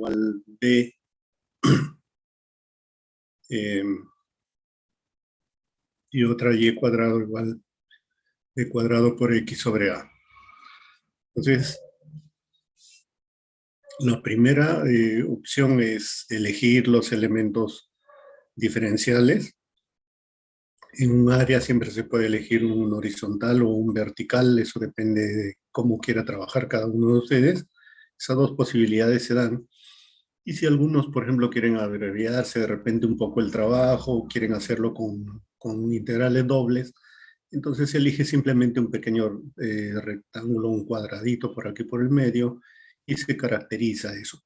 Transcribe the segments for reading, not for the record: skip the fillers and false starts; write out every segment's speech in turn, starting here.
igual B y otra y cuadrado igual B cuadrado por X sobre A. Entonces, la primera opción es elegir los elementos diferenciales. En un área siempre se puede elegir un horizontal o un vertical, eso depende de cómo quiera trabajar cada uno de ustedes. Esas dos posibilidades se dan. Y si algunos, por ejemplo, quieren abreviarse de repente un poco el trabajo, quieren hacerlo con integrales dobles, entonces se elige simplemente un pequeño rectángulo, un cuadradito por aquí por el medio, y se caracteriza eso.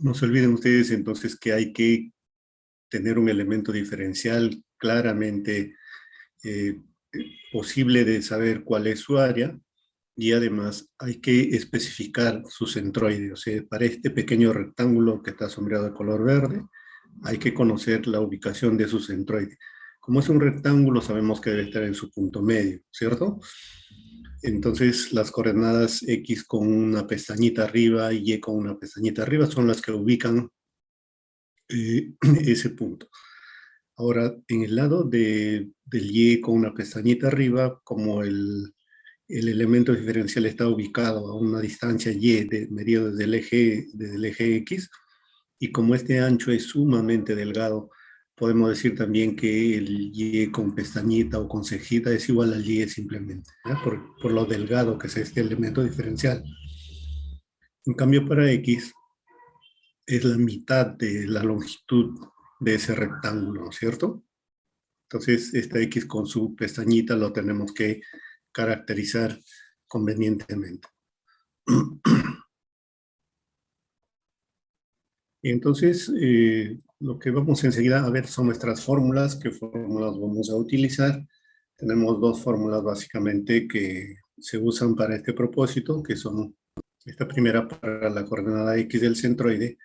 No se olviden ustedes entonces que hay que tener un elemento diferencial claramente posible de saber cuál es su área, y además hay que especificar su centroide. O sea, para este pequeño rectángulo que está sombreado de color verde, hay que conocer la ubicación de su centroide. Como es un rectángulo, sabemos que debe estar en su punto medio, ¿cierto? Entonces, las coordenadas X con una pestañita arriba y Y con una pestañita arriba son las que ubican ese punto. Ahora, en el lado del Y con una pestañita arriba, como el elemento diferencial está ubicado a una distancia Y medido desde el eje X, y como este ancho es sumamente delgado, podemos decir también que el Y con pestañita o con cejita es igual al Y simplemente, ¿ya? Por lo delgado que es este elemento diferencial. En cambio, para X es la mitad de la longitud de ese rectángulo, ¿no es cierto? Entonces, esta X con su pestañita lo tenemos que caracterizar convenientemente. Y entonces, lo que vamos enseguida a ver son nuestras fórmulas. ¿Qué fórmulas vamos a utilizar? Tenemos dos fórmulas básicamente que se usan para este propósito, que son esta primera para la coordenada X del centroide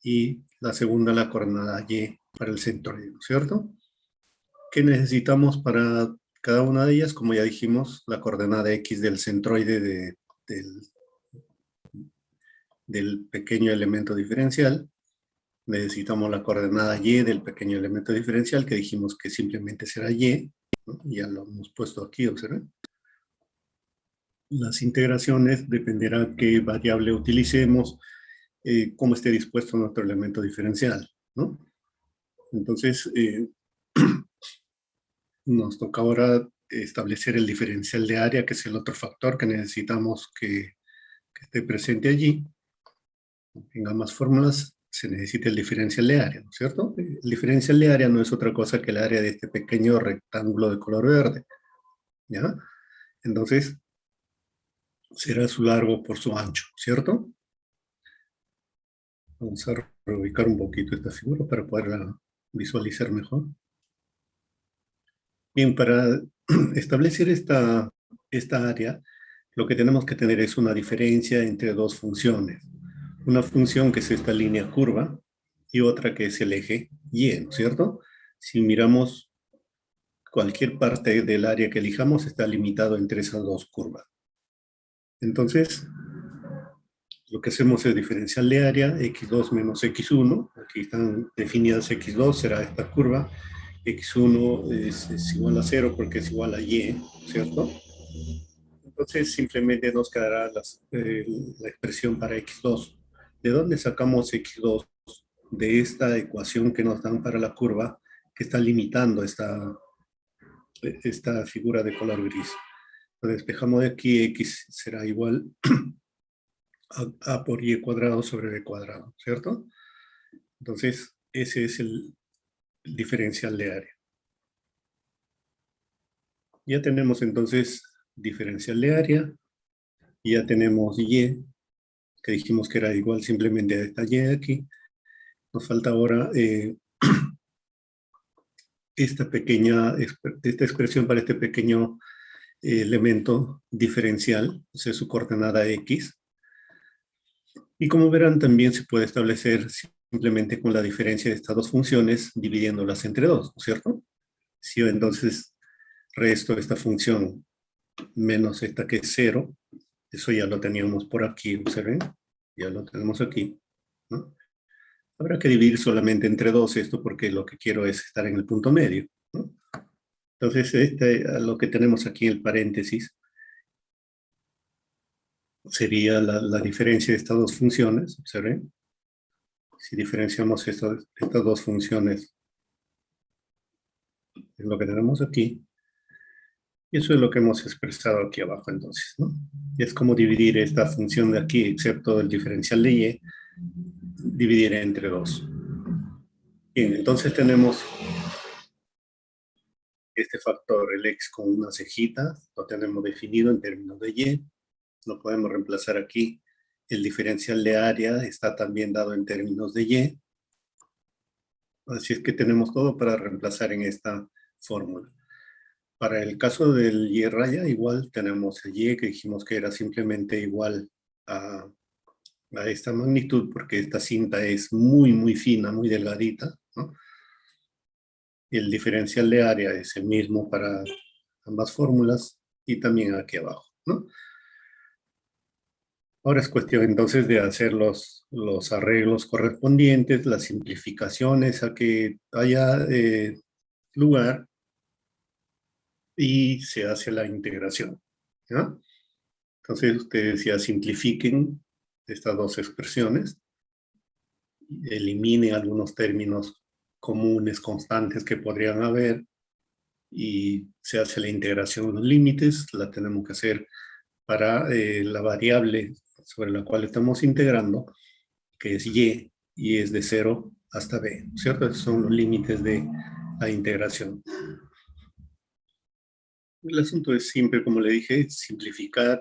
y la segunda la coordenada Y para el centroide, ¿no es cierto? ¿Qué necesitamos para cada una de ellas? Como ya dijimos, la coordenada X del centroide del pequeño elemento diferencial. Necesitamos la coordenada Y del pequeño elemento diferencial, que dijimos que simplemente será Y, ¿no? Ya lo hemos puesto aquí, observen. Las integraciones dependerá qué variable utilicemos, cómo esté dispuesto nuestro elemento diferencial, ¿no? Entonces, nos toca ahora establecer el diferencial de área, que es el otro factor que necesitamos que esté presente allí. En ambas fórmulas se necesita el diferencial de área, ¿no es cierto? El diferencial de área no es otra cosa que el área de este pequeño rectángulo de color verde, ¿ya? Entonces, será su largo por su ancho, ¿cierto? Vamos a reubicar un poquito esta figura para poderla visualizar mejor. Bien, para establecer esta área, lo que tenemos que tener es una diferencia entre dos funciones. Una función que es esta línea curva y otra que es el eje Y, ¿no es cierto? Si miramos cualquier parte del área que elijamos, está limitado entre esas dos curvas. Entonces, lo que hacemos es diferencial de área, x2 menos x1. Aquí están definidas x2, será esta curva. x1 es igual a 0 porque es igual a y, ¿cierto? Entonces simplemente nos quedará la expresión para x2. ¿De dónde sacamos x2? De esta ecuación que nos dan para la curva, que está limitando esta figura de color gris. Lo despejamos de aquí, x será igual a por y cuadrado sobre b cuadrado, ¿cierto? Entonces, ese es el diferencial de área. Ya tenemos entonces diferencial de área, ya tenemos y, que dijimos que era igual simplemente a esta y de aquí. Nos falta ahora esta expresión para este pequeño elemento diferencial, o sea, su coordenada x. Y como verán, también se puede establecer simplemente con la diferencia de estas dos funciones, dividiéndolas entre dos, ¿no es cierto? Si yo entonces resto esta función menos esta que es 0, eso ya lo teníamos por aquí, observen, ya lo tenemos aquí. ¿no? Habrá que dividir solamente entre 2 esto porque lo que quiero es estar en el punto medio, ¿no? Entonces, lo que tenemos aquí en el paréntesis sería la diferencia de estas dos funciones. Observen, si diferenciamos estas dos funciones, es lo que tenemos aquí. Y eso es lo que hemos expresado aquí abajo entonces, ¿no? Y es como dividir esta función de aquí, excepto el diferencial de y, dividir entre 2. Bien, entonces tenemos este factor, el x con una cejita, lo tenemos definido en términos de y, lo podemos reemplazar aquí. El diferencial de área está también dado en términos de y. Así es que tenemos todo para reemplazar en esta fórmula. Para el caso del y raya, igual tenemos el y que dijimos que era simplemente igual a, a esta magnitud, porque esta cinta es muy, muy fina, muy delgadita, ¿no? El diferencial de área es el mismo para ambas fórmulas y también aquí abajo, ¿no? Ahora es cuestión entonces de hacer los arreglos correspondientes, las simplificaciones a que haya lugar y se hace la integración, ¿ya? Entonces ustedes ya simplifiquen estas dos expresiones, eliminen algunos términos comunes, constantes que podrían haber y se hace la integración de los límites, la tenemos que hacer para la variable sobre la cual estamos integrando, que es y es de 0 hasta b, ¿cierto? Esos son los límites de la integración. El asunto es siempre, como le dije, simplificar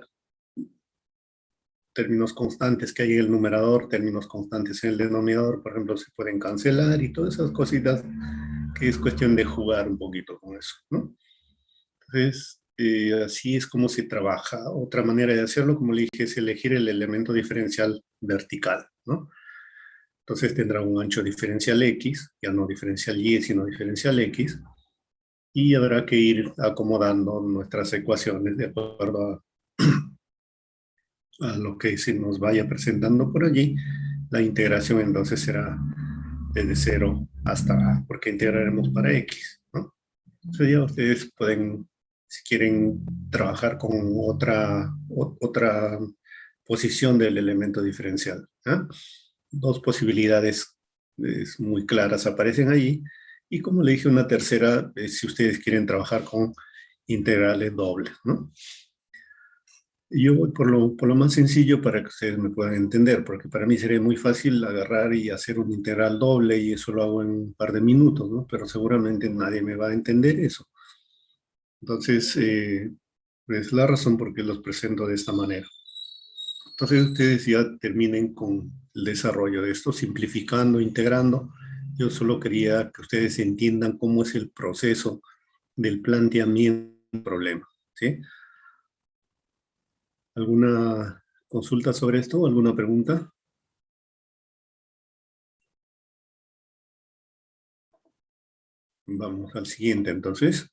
términos constantes que hay en el numerador, términos constantes en el denominador, por ejemplo, se pueden cancelar y todas esas cositas que es cuestión de jugar un poquito con eso, ¿no? Entonces, así es como se trabaja. Otra manera de hacerlo, como le dije, es elegir el elemento diferencial vertical, ¿no? Entonces tendrá un ancho diferencial x, ya no diferencial y, sino diferencial x, y habrá que ir acomodando nuestras ecuaciones de acuerdo a lo que se nos vaya presentando por allí. La integración entonces será desde 0 hasta a, porque integraremos para x, ¿no? Entonces ya ustedes pueden, si quieren, trabajar con otra posición del elemento diferencial, ¿eh? Dos posibilidades muy claras aparecen allí. Y como le dije, una tercera, si ustedes quieren trabajar con integrales dobles, ¿no? Yo voy por lo más sencillo para que ustedes me puedan entender, porque para mí sería muy fácil agarrar y hacer un integral doble y eso lo hago en un par de minutos, ¿no? Pero seguramente nadie me va a entender eso. Entonces, es la razón por qué los presento de esta manera. Entonces, ustedes ya terminen con el desarrollo de esto, simplificando, integrando. Yo solo quería que ustedes entiendan cómo es el proceso del planteamiento del problema, ¿sí? ¿Alguna consulta sobre esto? ¿Alguna pregunta? Vamos al siguiente, entonces.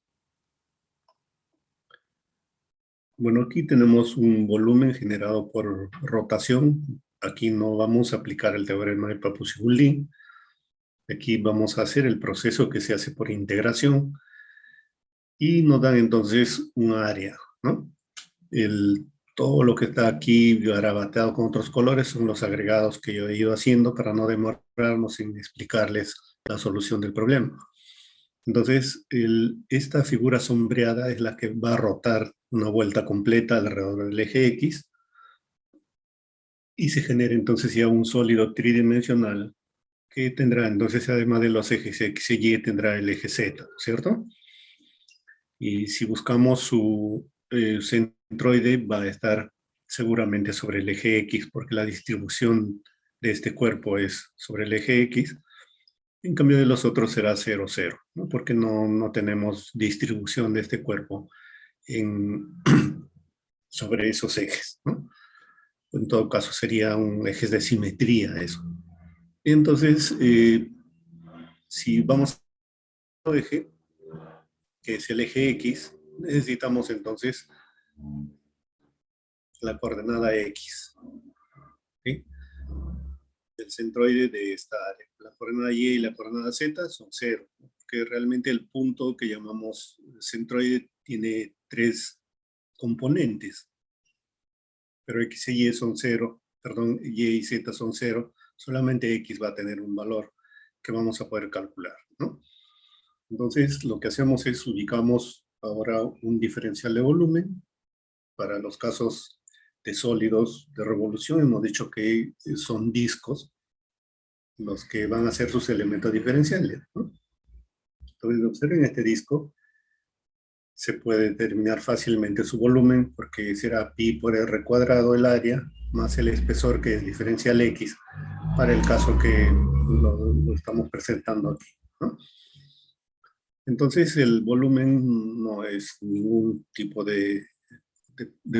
Bueno, aquí tenemos un volumen generado por rotación. Aquí no vamos a aplicar el teorema de Pappus-Guldin. Aquí vamos a hacer el proceso que se hace por integración y nos dan entonces un área, ¿no? Todo lo que está aquí garabateado con otros colores son los agregados que yo he ido haciendo para no demorarnos en explicarles la solución del problema. Entonces, esta figura sombreada es la que va a rotar una vuelta completa alrededor del eje X y se genera entonces ya un sólido tridimensional que tendrá entonces, además de los ejes X y Y, tendrá el eje Z, ¿cierto? Y si buscamos su centroide, va a estar seguramente sobre el eje X, porque la distribución de este cuerpo es sobre el eje X. En cambio de los otros será 0, 0, ¿no? Porque no tenemos distribución de este cuerpo en, sobre esos ejes, ¿no? En todo caso sería un eje de simetría eso. Entonces, si vamos a eje, que es el eje X, necesitamos entonces la coordenada X, ¿sí? del centroide de esta área. La coordenada Y y la coordenada Z son cero, ¿no? Porque realmente el punto que llamamos centroide tiene tres componentes, pero X y Y son cero, perdón, Y y Z son cero, solamente X va a tener un valor que vamos a poder calcular, ¿no? Entonces, lo que hacemos es ubicamos ahora un diferencial de volumen. Para los casos de sólidos de revolución, hemos dicho que son discos los que van a ser sus elementos diferenciales, ¿no? Entonces, observen este disco, se puede determinar fácilmente su volumen porque será pi por r cuadrado el área más el espesor que es diferencial x para el caso que lo estamos presentando aquí, ¿no? Entonces el volumen no es ningún tipo de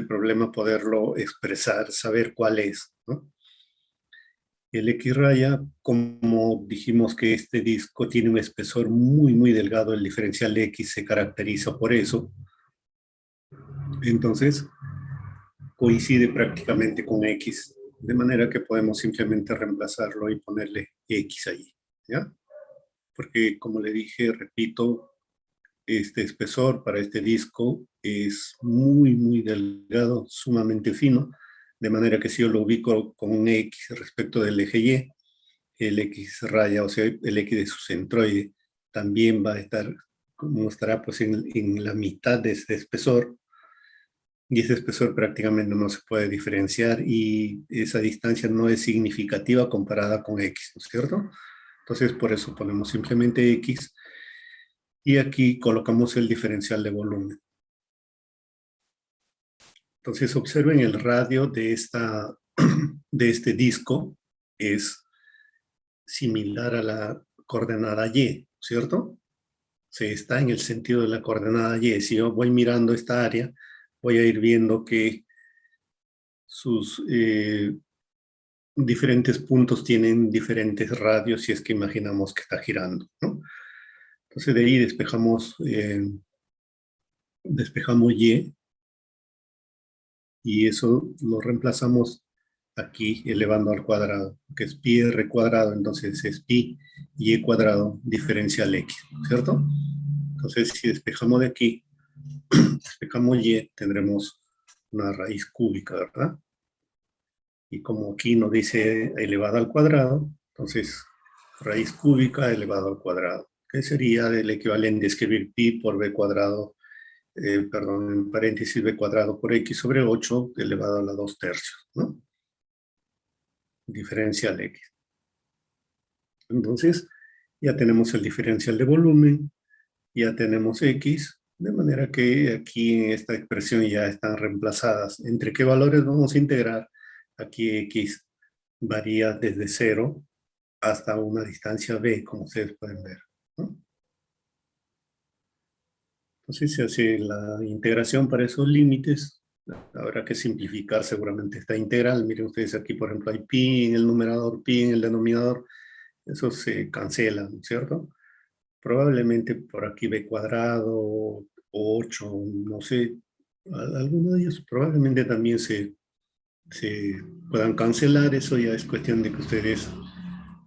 problema poderlo expresar, saber cuál es, ¿no? El X raya, como dijimos que este disco tiene un espesor muy, muy delgado, el diferencial X se caracteriza por eso, entonces coincide prácticamente con X, de manera que podemos simplemente reemplazarlo y ponerle X ahí, ¿ya? Porque como le dije, repito, este espesor para este disco es muy, muy delgado, sumamente fino, de manera que si yo lo ubico con un X respecto del eje Y, el X raya, o sea, el X de su centroide, también va a estar, como estará pues en la mitad de este espesor, y ese espesor prácticamente no se puede diferenciar y esa distancia no es significativa comparada con X, ¿no es cierto? Entonces por eso ponemos simplemente X y aquí colocamos el diferencial de volumen. Entonces observen el radio de, de este disco es similar a la coordenada Y, ¿cierto? Se está en el sentido de la coordenada Y. Si yo voy mirando esta área, voy a ir viendo que sus diferentes puntos tienen diferentes radios si es que imaginamos que está girando, ¿no? Entonces de ahí despejamos y eso lo reemplazamos aquí elevando al cuadrado, que es pi r cuadrado, entonces es pi y cuadrado diferencial x, ¿cierto? Entonces si despejamos de aquí, despejamos y, tendremos una raíz cúbica, ¿verdad? Y como aquí nos dice elevada al cuadrado, entonces raíz cúbica elevado al cuadrado, que sería el equivalente de escribir pi por b cuadrado, perdón, en paréntesis b cuadrado por x sobre 8 elevado a la 2 tercios, ¿no? Diferencial x. Entonces, ya tenemos el diferencial de volumen, ya tenemos x, de manera que aquí en esta expresión ya están reemplazadas. ¿Entre qué valores vamos a integrar? Aquí x varía desde 0 hasta una distancia b, como ustedes pueden ver, ¿no? Entonces se hace la integración para esos límites. Habrá que simplificar seguramente esta integral. Miren ustedes aquí, por ejemplo, hay pi en el numerador, pi en el denominador. Eso se cancela, ¿no es cierto? Probablemente por aquí b cuadrado, 8, no sé, alguno de ellos probablemente también se puedan cancelar. Eso ya es cuestión de que ustedes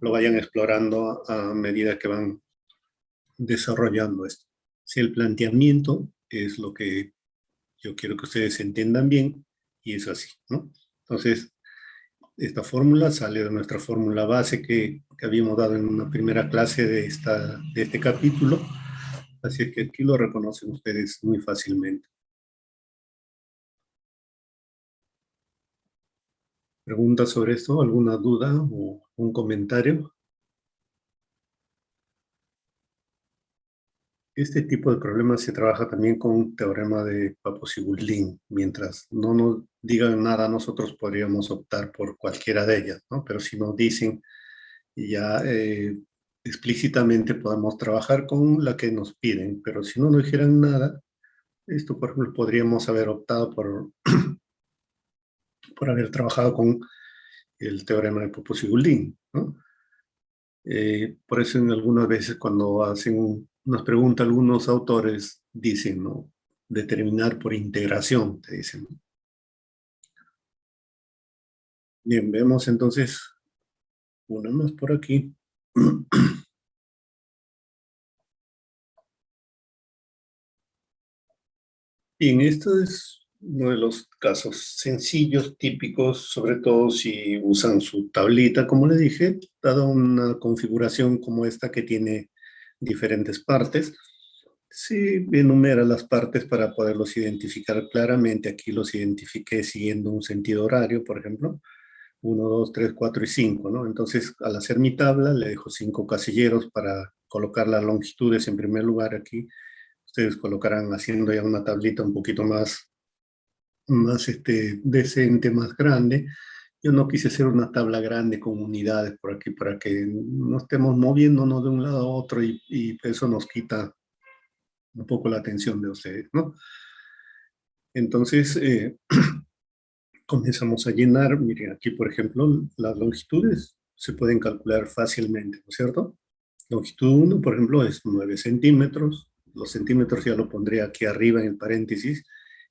lo vayan explorando a medida que van desarrollando esto. Si el planteamiento es lo que yo quiero que ustedes entiendan bien, y es así, ¿no? Entonces, esta fórmula sale de nuestra fórmula base que habíamos dado en una primera clase de este capítulo, así que aquí lo reconocen ustedes muy fácilmente. ¿Preguntas sobre esto? ¿Alguna duda o un comentario? Este tipo de problemas se trabaja también con un teorema de Papos-Goulding. Mientras no nos digan nada, nosotros podríamos optar por cualquiera de ellas, ¿no? Pero si nos dicen ya explícitamente podemos trabajar con la que nos piden, pero si no nos dijeran nada, esto por ejemplo podríamos haber optado por haber trabajado con el teorema de Papos-Goulding, ¿no? Por eso en algunas veces cuando hacen unas preguntas algunos autores dicen, ¿no? Determinar por integración, te dicen, ¿no? Bien, vemos entonces una más por aquí. Bien, esto es uno de los casos sencillos, típicos, sobre todo si usan su tablita, como le dije, dada una configuración como esta que tiene diferentes partes. Sí, enumera las partes para poderlos identificar claramente. Aquí los identifiqué siguiendo un sentido horario, por ejemplo. 1, 2, 3, 4 y 5, ¿no? Entonces, al hacer mi tabla, le dejo 5 casilleros para colocar las longitudes en primer lugar aquí. Ustedes colocarán haciendo ya una tablita un poquito más decente, más grande. Yo no quise hacer una tabla grande con unidades por aquí para que no estemos moviéndonos de un lado a otro y eso nos quita un poco la atención de ustedes, ¿no? Entonces, comenzamos a llenar. Miren, aquí, por ejemplo, las longitudes se pueden calcular fácilmente, ¿no es cierto? Longitud 1, por ejemplo, es 9 centímetros. Los centímetros ya lo pondré aquí arriba en el paréntesis.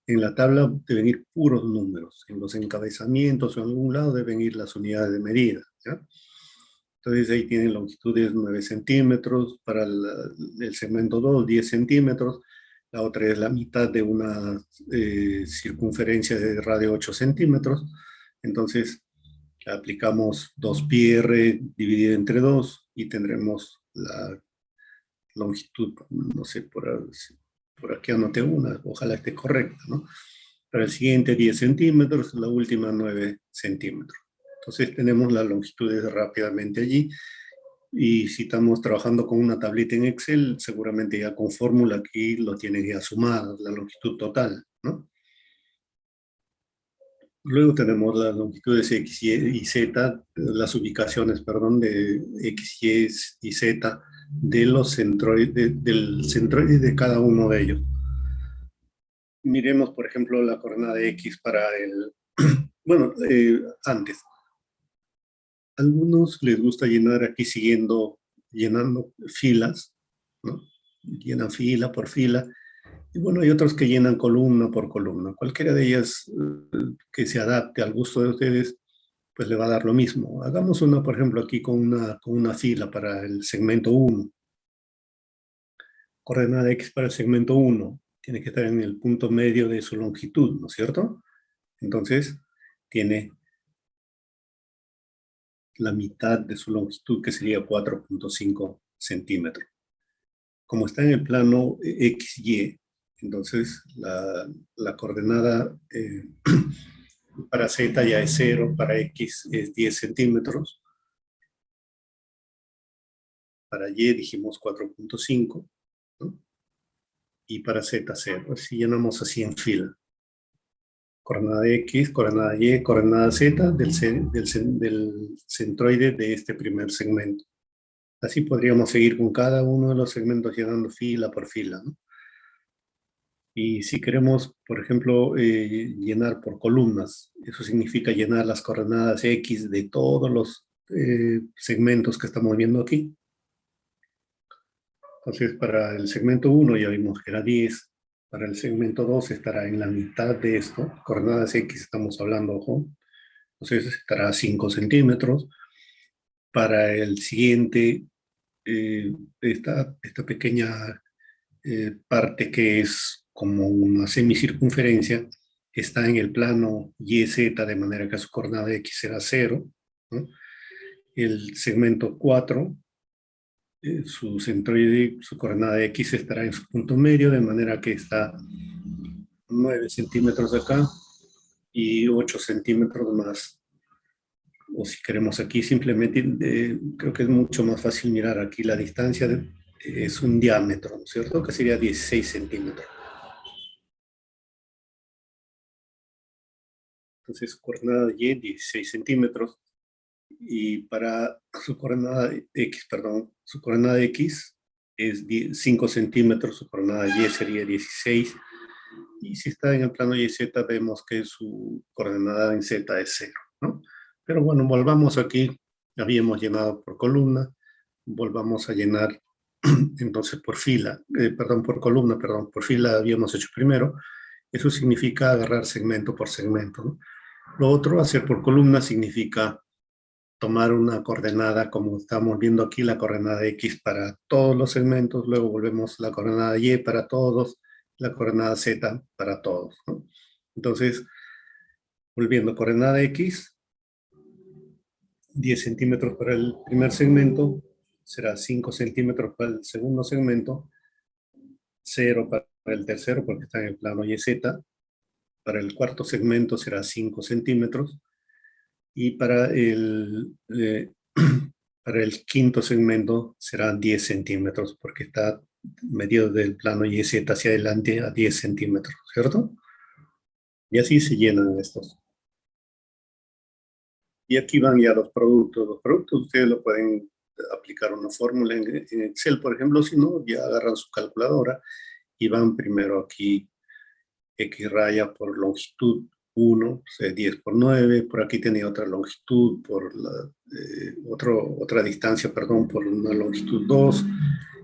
En la tabla deben ir puros números. En los encabezamientos o en algún lado deben ir las unidades de medida, ¿ya? Entonces ahí tienen longitudes 9 centímetros, para el segmento 2, 10 centímetros, la otra es la mitad de una circunferencia de radio 8 centímetros, entonces aplicamos 2πr dividido entre 2 y tendremos la longitud, no sé, por aquí anoté una, ojalá esté correcta, ¿no? Para el siguiente 10 centímetros, la última 9 centímetros. Entonces tenemos las longitudes rápidamente allí. Y si estamos trabajando con una tablita en Excel, seguramente ya con fórmula aquí lo tienen ya sumada, la longitud total, ¿no? Luego tenemos las longitudes X, Y Z, las ubicaciones, perdón, de X, Y y Z de los centroides, del centroide de cada uno de ellos. Miremos, por ejemplo, la coordenada X para el, bueno, antes. Algunos les gusta llenar aquí llenando filas, ¿no? Llenan fila por fila. Y bueno, hay otros que llenan columna por columna. Cualquiera de ellas que se adapte al gusto de ustedes, pues le va a dar lo mismo. Hagamos una, por ejemplo, aquí con una fila para el segmento 1. Coordenada X para el segmento 1. Tiene que estar en el punto medio de su longitud, ¿no es cierto? Entonces, tiene la mitad de su longitud, que sería 4,5 centímetros. Como está en el plano XY, entonces la coordenada para Z ya es 0, para X es 10 centímetros, para Y dijimos 4,5, ¿no? Y para Z 0. Así llenamos así en fila. Coordenada X, coordenada Y, coordenada Z del centroide de este primer segmento. Así podríamos seguir con cada uno de los segmentos llenando fila por fila, ¿no? Y si queremos, por ejemplo, llenar por columnas, eso significa llenar las coordenadas X de todos los segmentos que estamos viendo aquí. Entonces, para el segmento 1 ya vimos que era 10, para el segmento 2 estará en la mitad de esto, coordenadas X estamos hablando, ojo, entonces estará a 5 centímetros. Para el siguiente, esta pequeña parte que es como una semicircunferencia, está en el plano YZ, de manera que su coordenada X será 0, ¿no? El segmento 4, su centroide, su coordenada X estará en su punto medio, de manera que está 9 centímetros acá y 8 centímetros más. O si queremos aquí simplemente, creo que es mucho más fácil mirar aquí la distancia, es un diámetro, ¿no es cierto? Que sería 16 centímetros. Entonces, coordenada Y, 16 centímetros. Y para su coordenada X, perdón, su coordenada X es 5 centímetros, su coordenada Y sería 16. Y si está en el plano YZ, vemos que su coordenada en Z es 0, ¿no? Pero bueno, volvamos aquí. Habíamos llenado por columna. Volvamos a llenar entonces por fila, perdón, por columna, perdón, por fila habíamos hecho primero. Eso significa agarrar segmento por segmento, ¿no? Lo otro, hacer por columna, significa tomar una coordenada, como estamos viendo aquí, la coordenada X para todos los segmentos, luego volvemos la coordenada Y para todos, la coordenada Z para todos, ¿no? Entonces, volviendo, coordenada X, 10 centímetros para el primer segmento, será 5 centímetros para el segundo segmento, 0 para el tercero porque está en el plano YZ, para el cuarto segmento será 5 centímetros, y para el quinto segmento será 10 centímetros porque está medido del plano YZ hacia adelante a 10 centímetros, ¿cierto? Y así se llenan estos. Y aquí van ya los productos. Los productos ustedes lo pueden aplicar una fórmula en Excel, por ejemplo, si no, ya agarran su calculadora y van primero aquí X raya por longitud 1, o sea, 10 por 9, por aquí tenía otra longitud, otra distancia, perdón, por una longitud 2,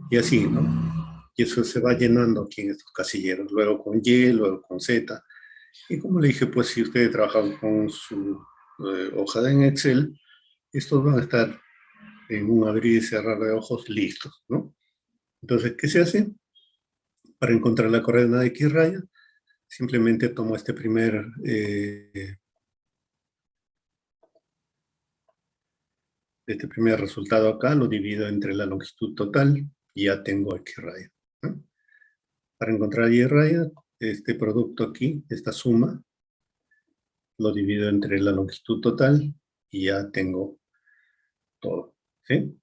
y así, ¿no? Y eso se va llenando aquí en estos casilleros, luego con Y, luego con Z. Y como le dije, pues si ustedes trabajan con su hoja en Excel, estos van a estar en un abrir y cerrar de ojos listos, ¿no? Entonces, ¿qué se hace? Para encontrar la coordenada de X raya, simplemente tomo este primer resultado acá, lo divido entre la longitud total y ya tengo X raya, ¿no? Para encontrar Y raya, este producto aquí, esta suma, lo divido entre la longitud total y ya tengo todo, ¿sí?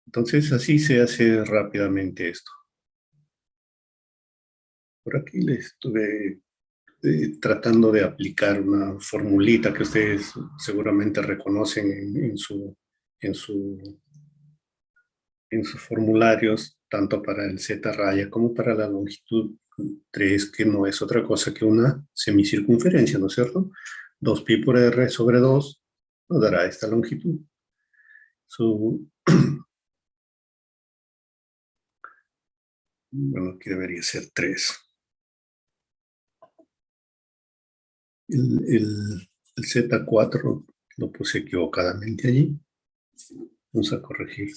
Entonces así se hace rápidamente esto. Por aquí les estuve tratando de aplicar una formulita que ustedes seguramente reconocen en su, en sus formularios, tanto para el Z raya como para la longitud 3, que no es otra cosa que una semicircunferencia, ¿no es cierto? 2pi por r sobre 2 nos dará esta longitud. Bueno, aquí debería ser 3. El Z4 lo puse equivocadamente allí. Vamos a corregir.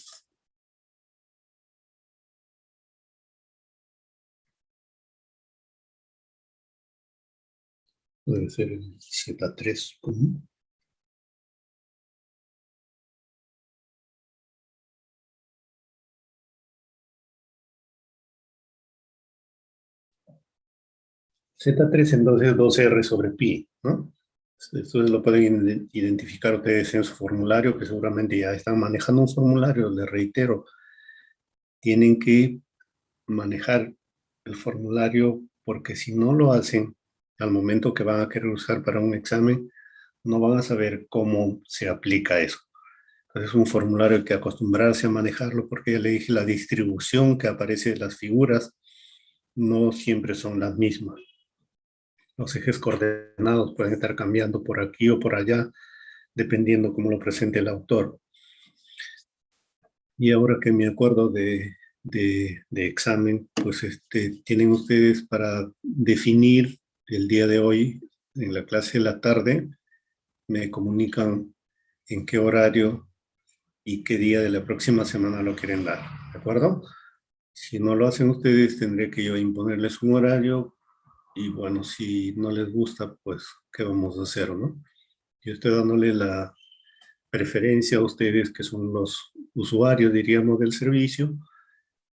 Debe ser el Z3 común. Z3 entonces 2R sobre pi, ¿no? Esto lo pueden identificar ustedes en su formulario, que seguramente ya están manejando un formulario. Les reitero, tienen que manejar el formulario porque si no lo hacen al momento que van a querer usar para un examen, no van a saber cómo se aplica eso. Entonces es un formulario hay que acostumbrarse a manejarlo porque ya le dije, la distribución que aparece de las figuras no siempre son las mismas. Los ejes coordenados pueden estar cambiando por aquí o por allá, dependiendo cómo lo presente el autor. Y ahora que me acuerdo de examen, pues tienen ustedes para definir el día de hoy, en la clase de la tarde, me comunican en qué horario y qué día de la próxima semana lo quieren dar, ¿de acuerdo? Si no lo hacen ustedes, tendré que yo imponerles un horario y bueno, si no les gusta, pues, ¿qué vamos a hacer, no? Yo estoy dándole la preferencia a ustedes, que son los usuarios, diríamos, del servicio,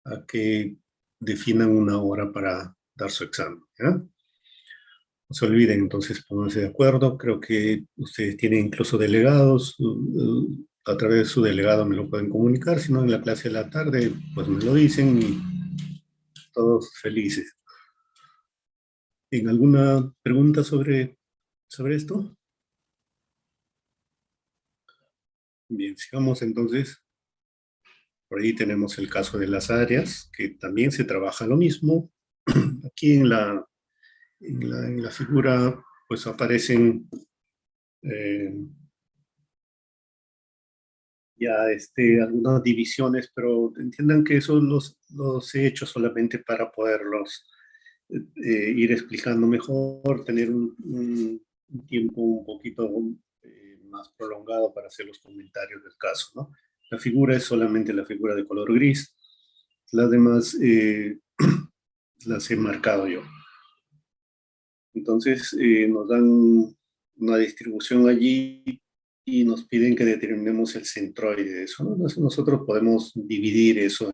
a que definan una hora para dar su examen, ¿ya? No se olviden, entonces, pónganse de acuerdo. Creo que ustedes tienen incluso delegados. A través de su delegado me lo pueden comunicar. Si no, en la clase de la tarde, pues me lo dicen y todos felices. ¿Tienen alguna pregunta sobre esto? Bien, sigamos entonces. Por ahí tenemos el caso de las áreas, que también se trabaja lo mismo. Aquí en la figura pues aparecen eh, ya algunas divisiones, pero entiendan que eso los he hecho solamente para poderlos ir explicando mejor, tener un tiempo un poquito más prolongado para hacer los comentarios del caso, ¿no? La figura es solamente la figura de color gris. Las demás las he marcado yo. Entonces nos dan una distribución allí y nos piden que determinemos el centroide de eso, ¿no? Entonces nosotros podemos dividir eso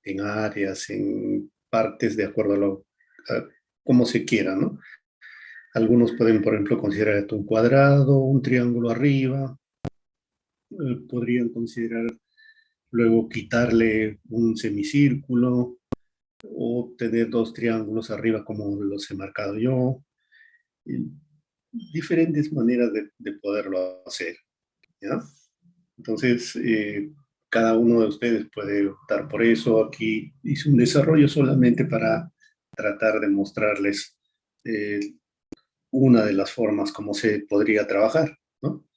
en áreas, en partes, de acuerdo a como se quiera, ¿no? Algunos pueden, por ejemplo, considerar esto un cuadrado, un triángulo arriba. Podrían considerar luego quitarle un semicírculo o tener dos triángulos arriba como los he marcado yo. Diferentes maneras de poderlo hacer, ¿ya? Entonces, cada uno de ustedes puede optar por eso. Aquí hice un desarrollo solamente para tratar de mostrarles eh, una de las formas como se podría trabajar, ¿no?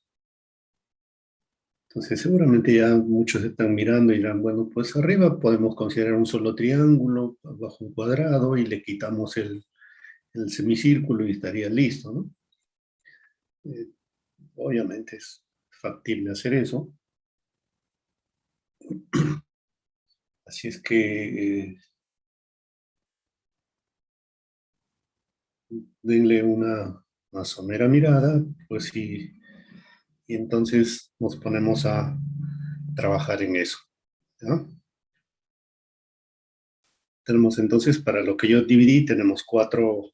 Entonces, seguramente ya muchos están mirando y dirán, bueno, pues arriba podemos considerar un solo triángulo, abajo un cuadrado y le quitamos el semicírculo y estaría listo, ¿no? Eh, Obviamente es factible hacer eso. Así es que denle una somera mirada, pues sí, y entonces nos ponemos a trabajar en eso, ¿ya? Tenemos entonces, para lo que yo dividí, tenemos cuatro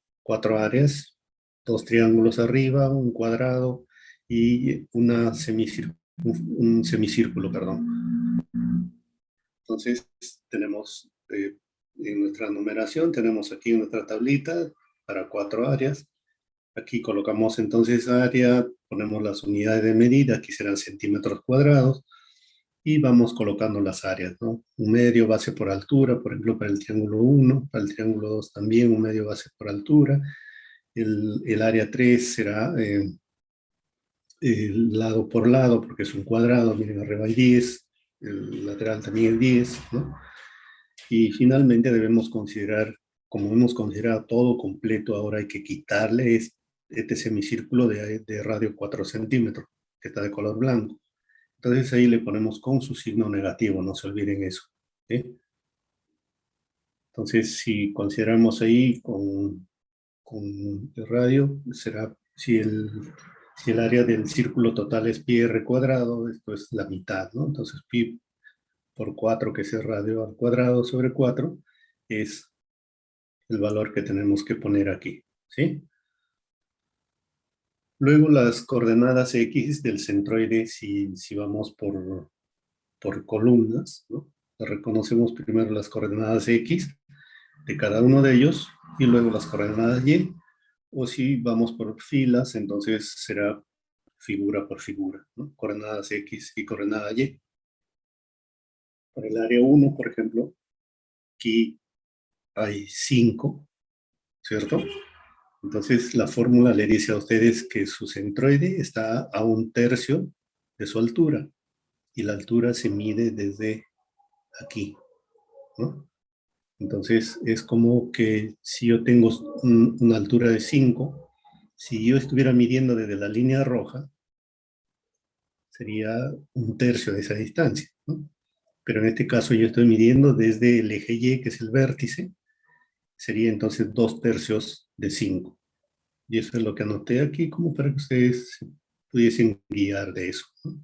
áreas, dos triángulos arriba, un cuadrado y un semicírculo, perdón. Entonces, tenemos en nuestra numeración, tenemos aquí nuestra tablita para cuatro áreas. Aquí colocamos entonces área, ponemos las unidades de medida, aquí serán centímetros cuadrados, y vamos colocando las áreas, ¿no? Un medio base por altura, por ejemplo, para el triángulo 1, para el triángulo 2 también un medio base por altura. El área 3 será lado por lado, porque es un cuadrado, miren, arriba hay 10, el lateral también es 10, ¿no? Y finalmente debemos considerar, como hemos considerado todo completo, ahora hay que quitarle este semicírculo de radio 4 centímetros, que está de color blanco. Entonces ahí le ponemos con su signo negativo, no se olviden eso, ¿sí? Entonces, si consideramos ahí con el radio, será, si el área del círculo total es pi r cuadrado, esto es la mitad, ¿no? Entonces pi por 4, que es el radio al cuadrado sobre 4, es el valor que tenemos que poner aquí, ¿sí? Luego las coordenadas X del centroide, si vamos por columnas, ¿no? Reconocemos primero las coordenadas X de cada uno de ellos y luego las coordenadas Y, o si vamos por filas, entonces será figura por figura, ¿no? Coordenadas X y coordenada Y. Para el área 1, por ejemplo, aquí hay 5, ¿cierto? Entonces la fórmula le dice a ustedes que su centroide está a un tercio de su altura y la altura se mide desde aquí, ¿no? Entonces es como que si yo tengo una altura de 5, si yo estuviera midiendo desde la línea roja, sería un tercio de esa distancia, ¿no? Pero en este caso yo estoy midiendo desde el eje Y, que es el vértice, sería entonces 2 tercios de 5. Y eso es lo que anoté aquí como para que ustedes se pudiesen guiar de eso, ¿no?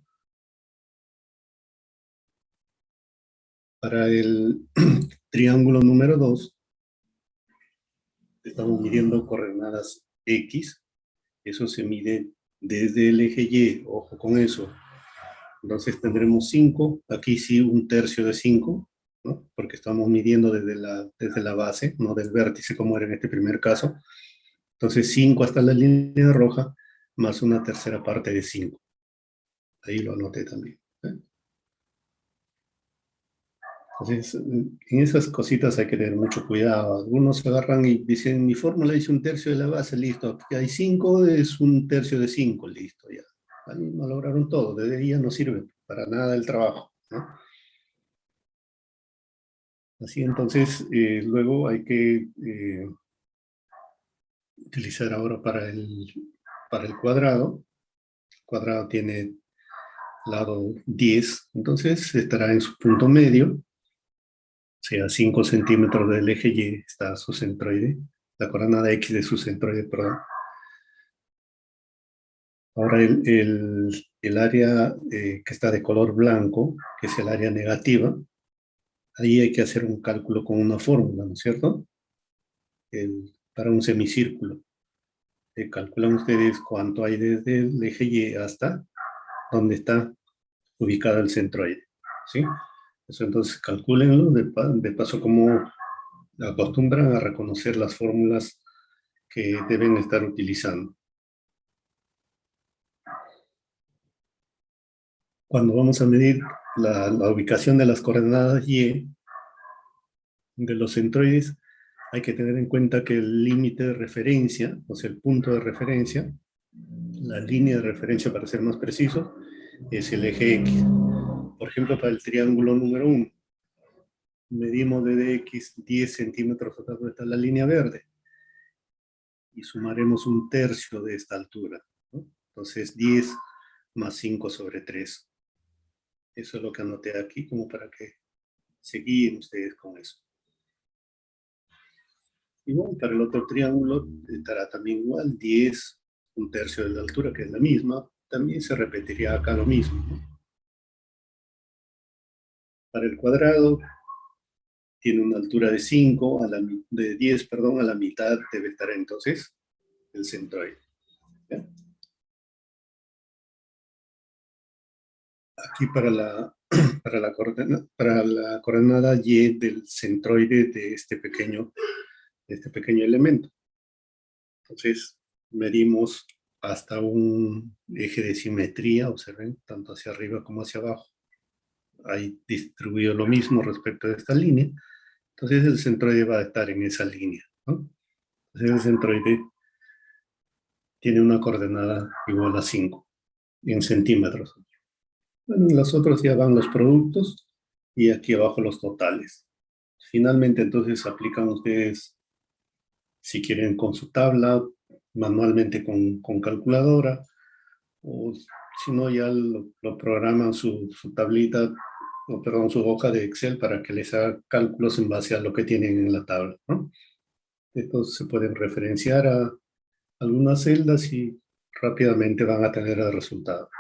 Para el triángulo número 2, estamos midiendo coordenadas X. Eso se mide desde el eje Y, ojo con eso. Entonces tendremos 5, aquí sí un tercio de 5, ¿no? Porque estamos midiendo desde la base, no del vértice como era en este primer caso. Entonces 5 hasta la línea roja, más una tercera parte de 5. Ahí lo anoté también, ¿eh? Entonces, en esas cositas hay que tener mucho cuidado. Algunos se agarran y dicen, mi fórmula dice un tercio de la base, listo. Aquí hay 5, es un tercio de 5, listo, ya. Ahí malograron todo, desde ahí ya no sirve para nada el trabajo, ¿no? Así entonces, luego hay que utilizar ahora para el cuadrado. cuadrado tiene lado 10, entonces estará en su punto medio, o sea, 5 centímetros del eje Y está su centroide, la coordenada X de su centroide, perdón. Ahora el área que está de color blanco, que es el área negativa, ahí hay que hacer un cálculo con una fórmula, ¿no es cierto? Para un semicírculo. Calculan ustedes cuánto hay desde el eje Y hasta donde está ubicado el centroide, ¿sí? Eso entonces calcúlenlo, de paso como acostumbran a reconocer las fórmulas que deben estar utilizando. Cuando vamos a medir la ubicación de las coordenadas Y de los centroides, hay que tener en cuenta que el límite de referencia, o sea, el punto de referencia, la línea de referencia para ser más preciso, es el eje X. Por ejemplo, para el triángulo número 1, medimos desde X 10 centímetros hasta donde está la línea verde y sumaremos un tercio de esta altura, ¿no? Entonces 10 más 5 sobre 3. Eso es lo que anoté aquí como para que se guíen ustedes con eso. Igual para el otro triángulo estará también igual, 10, un tercio de la altura, que es la misma. También se repetiría acá lo mismo, ¿no? Para el cuadrado tiene una altura de 5, de 10, perdón, a la mitad debe estar entonces el centroide. ¿Ya? Aquí para la coordenada Y del centroide de este pequeño elemento. Entonces, medimos hasta un eje de simetría, observen, tanto hacia arriba como hacia abajo. Ahí distribuido lo mismo respecto de esta línea. Entonces, el centroide va a estar en esa línea, ¿no? Entonces, el centroide tiene una coordenada igual a 5 en centímetros. Bueno, en los otros ya van los productos y aquí abajo los totales. Finalmente, entonces, aplican ustedes, si quieren, con su tabla, manualmente con calculadora, o si no, ya lo programan su tablita, o perdón, su hoja de Excel para que les haga cálculos en base a lo que tienen en la tabla, ¿no? Estos se pueden referenciar a algunas celdas y rápidamente van a tener el resultado.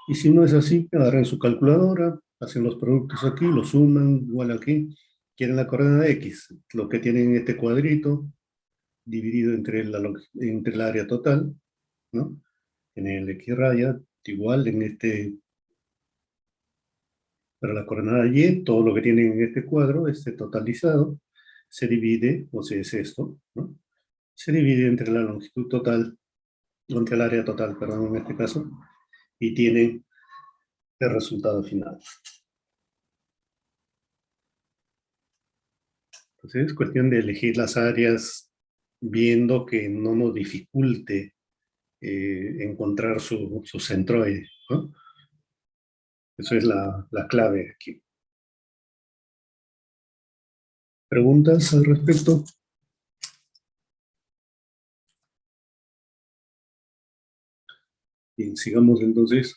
Y si no es así, agarren su calculadora, hacen los productos aquí, los suman, igual aquí, quieren la coordenada X, lo que tienen en este cuadrito, dividido entre el área total, ¿no? En el X raya, igual en para la coordenada Y, todo lo que tienen en este cuadro, este totalizado, se divide, o sea, es esto, ¿no? Se divide entre la longitud total, entre el área total, perdón, en este caso, y tienen el resultado final. Entonces es cuestión de elegir las áreas viendo que no nos dificulte encontrar su centroide, ¿no? Eso es la clave aquí. ¿Preguntas al respecto? Bien, sigamos entonces.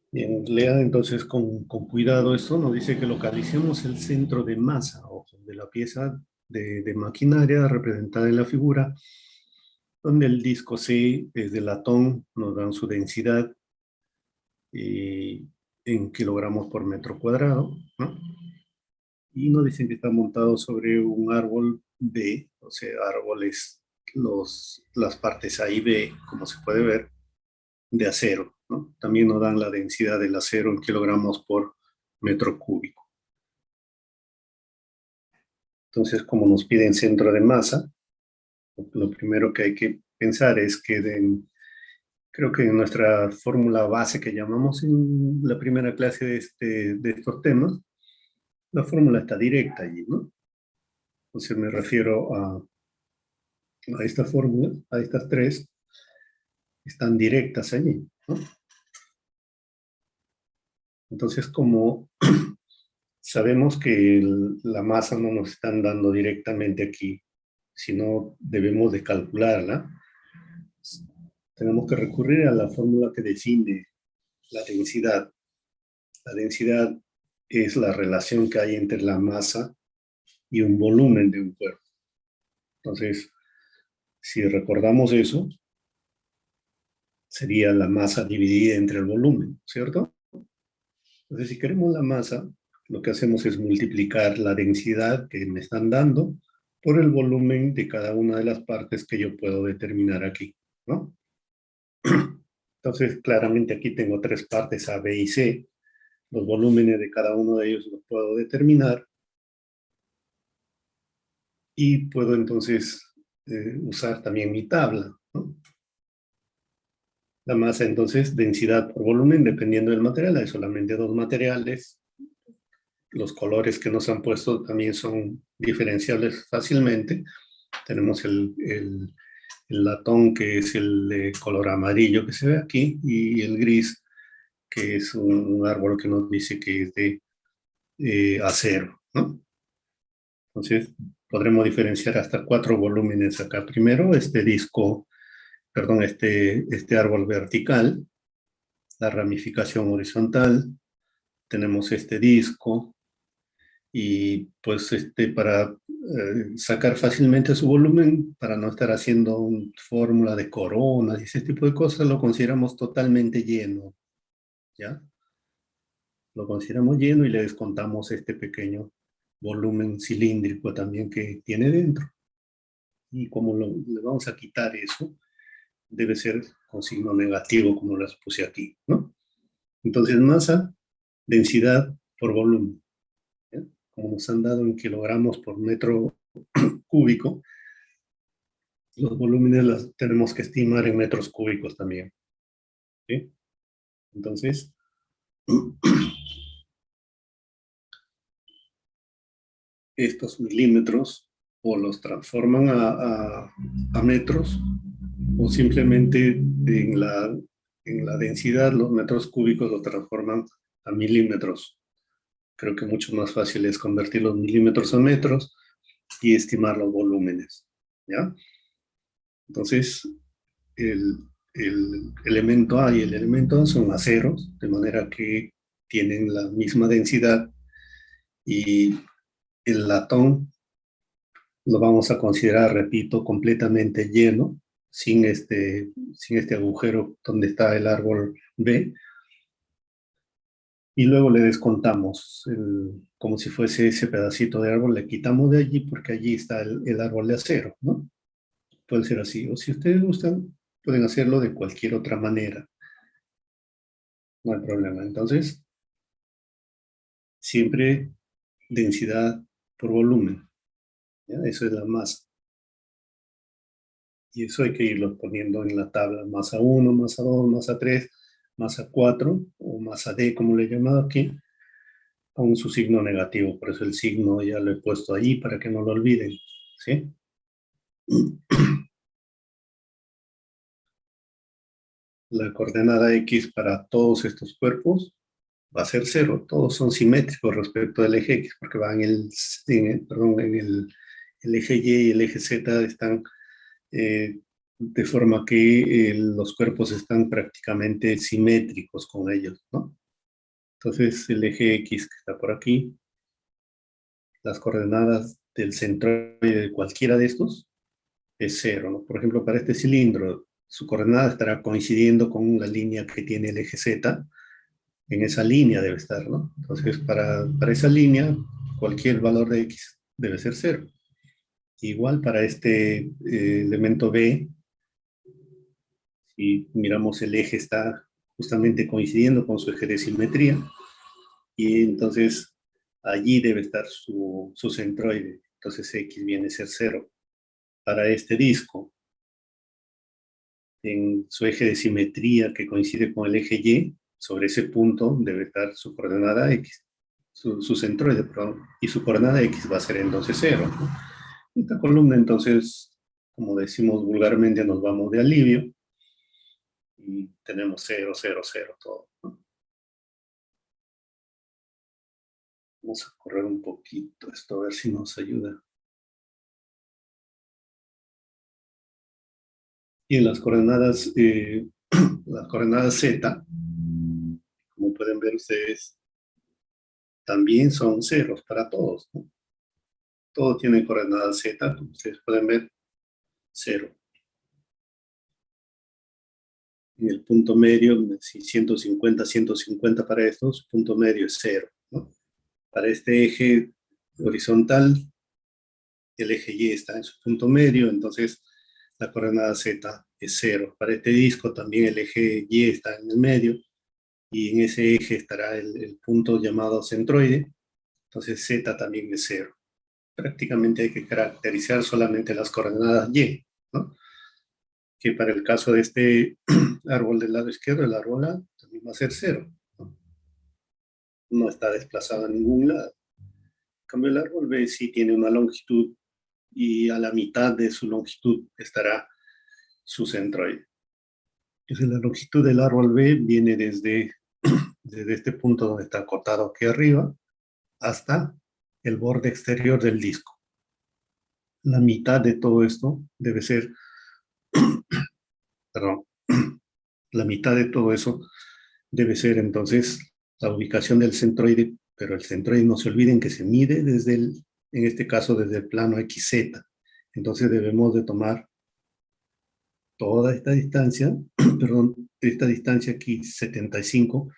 Bien, lea entonces con cuidado esto. Nos dice que localicemos el centro de masa, ojo, de la pieza de maquinaria representada en la figura, donde el disco C es de latón, nos dan su densidad en kilogramos por metro cuadrado, ¿no? Y nos dicen que está montado sobre un árbol B, o sea, árboles, las partes A y B, como se puede ver, de acero, ¿no? También nos dan la densidad del acero en kilogramos por metro cúbico. Entonces, como nos piden centro de masa, lo primero que hay que pensar es que creo que en nuestra fórmula base que llamamos en la primera clase de estos temas, la fórmula está directa allí, ¿no? Entonces me refiero a esta fórmula, a estas tres, están directas allí, ¿no? Entonces, como sabemos que la masa no nos están dando directamente aquí, sino debemos de calcularla, tenemos que recurrir a la fórmula que define la densidad. La densidad es la relación que hay entre la masa y un volumen de un cuerpo. Entonces, si recordamos eso, sería la masa dividida entre el volumen, ¿cierto? Entonces, si queremos la masa, lo que hacemos es multiplicar la densidad que me están dando por el volumen de cada una de las partes que yo puedo determinar aquí, ¿no? Entonces, claramente aquí tengo tres partes A, B y C. Los volúmenes de cada uno de ellos los puedo determinar y puedo entonces usar también mi tabla, ¿no? La masa, entonces, densidad por volumen, dependiendo del material. Hay solamente dos materiales. Los colores que nos han puesto también son diferenciables fácilmente. Tenemos el latón, que es el de color amarillo que se ve aquí, y el gris, que es un árbol que nos dice que es de acero, ¿no? Entonces, podremos diferenciar hasta cuatro volúmenes acá. Primero, este disco, perdón, este árbol vertical, la ramificación horizontal, tenemos este disco, y pues para sacar fácilmente su volumen, para no estar haciendo una fórmula de coronas y ese tipo de cosas, lo consideramos totalmente lleno, ¿ya? Lo consideramos lleno y le descontamos este pequeño volumen cilíndrico también que tiene dentro. Y como le vamos a quitar eso, debe ser con signo negativo, como las puse aquí, ¿no? Entonces, masa, densidad por volumen, ¿ya? Como nos han dado en kilogramos por metro cúbico, los volúmenes los tenemos que estimar en metros cúbicos también, ¿sí? Entonces, estos milímetros o los transforman a metros, o simplemente en la densidad los metros cúbicos lo transforman a milímetros. Creo que mucho más fácil es convertir los milímetros a metros y estimar los volúmenes, ¿ya? Entonces, el, el elemento A y el elemento A son aceros, de manera que tienen la misma densidad, y el latón lo vamos a considerar, repito, completamente lleno, sin este agujero donde está el árbol B, y luego le descontamos, como si fuese ese pedacito de árbol, le quitamos de allí porque allí está el árbol de acero, ¿no? Puede ser así, o si ustedes gustan, pueden hacerlo de cualquier otra manera, no hay problema. Entonces, siempre densidad por volumen, ¿ya? Eso es la masa. Y eso hay que irlo poniendo en la tabla: masa 1, masa 2, masa 3, masa 4, o masa D, como le he llamado aquí, con su signo negativo. Por eso el signo ya lo he puesto ahí para que no lo olviden, ¿sí? La coordenada X para todos estos cuerpos va a ser cero. Todos son simétricos respecto al eje X, porque van el eje Y y el eje Z están de forma que los cuerpos están prácticamente simétricos con ellos, ¿no? Entonces, el eje X que está por aquí, las coordenadas del centroide de cualquiera de estos es cero, ¿no? Por ejemplo, para este cilindro, su coordenada estará coincidiendo con la línea que tiene el eje Z. En esa línea debe estar, ¿no? Entonces, para esa línea, cualquier valor de X debe ser cero. Igual para este elemento B, si miramos, el eje está justamente coincidiendo con su eje de simetría, y entonces allí debe estar su centroide. Entonces X viene a ser cero. Para este disco, en su eje de simetría que coincide con el eje Y, sobre ese punto debe estar su coordenada X, su centroide, perdón, y su coordenada X va a ser entonces cero, ¿no? Esta columna, entonces, como decimos vulgarmente, nos vamos de alivio y tenemos cero, cero, cero, todo, ¿no? Vamos a correr un poquito esto, a ver si nos ayuda. Y en las coordenadas Z, como pueden ver ustedes, también son ceros para todos, ¿no? Todo tiene coordenadas Z, como ustedes pueden ver, cero. En el punto medio, si 150, 150 para estos, punto medio es cero, ¿no? Para este eje horizontal, el eje Y está en su punto medio, entonces la coordenada Z es cero. Para este disco también el eje Y está en el medio, y en ese eje estará el punto llamado centroide, entonces Z también es cero. Prácticamente hay que caracterizar solamente las coordenadas Y, ¿no? Que para el caso de este árbol del lado izquierdo, el árbol A, también va a ser cero, ¿no? No está desplazado a ningún lado. En cambio, el árbol B sí tiene una longitud y a la mitad de su longitud estará su centroide. Entonces, la longitud del árbol B viene desde este punto donde está cortado aquí arriba hasta el borde exterior del disco. La mitad de todo esto debe ser, perdón, la mitad de todo eso debe ser entonces la ubicación del centroide, pero el centroide no se olviden que se mide desde en este caso desde el plano XZ. Entonces debemos de tomar toda esta distancia, perdón, esta distancia aquí 75,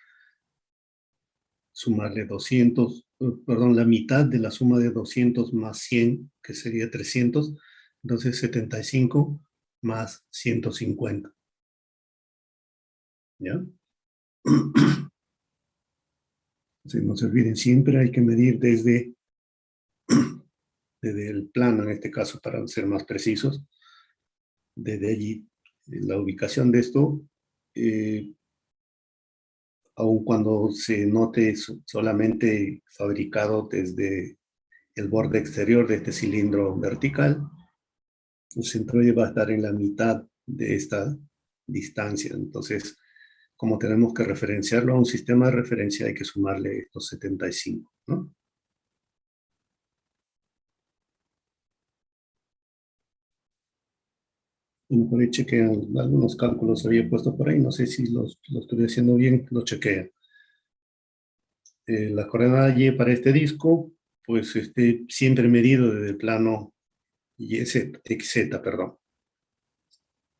sumarle 200, perdón, la mitad de la suma de 200 más 100, que sería 300, entonces 75 más 150. ¿Ya? Entonces, no se olviden, siempre hay que medir desde el plano, en este caso, para ser más precisos, desde allí, la ubicación de esto, eh, aun cuando se note solamente fabricado desde el borde exterior de este cilindro vertical, el centroide va a estar en la mitad de esta distancia. Entonces, como tenemos que referenciarlo a un sistema de referencia, hay que sumarle estos 75, ¿no? Bueno, por ahí chequean algunos cálculos había puesto por ahí, no sé si los estoy haciendo bien, los chequean. La coordenada Y para este disco, pues siempre medido desde el plano XZ, perdón.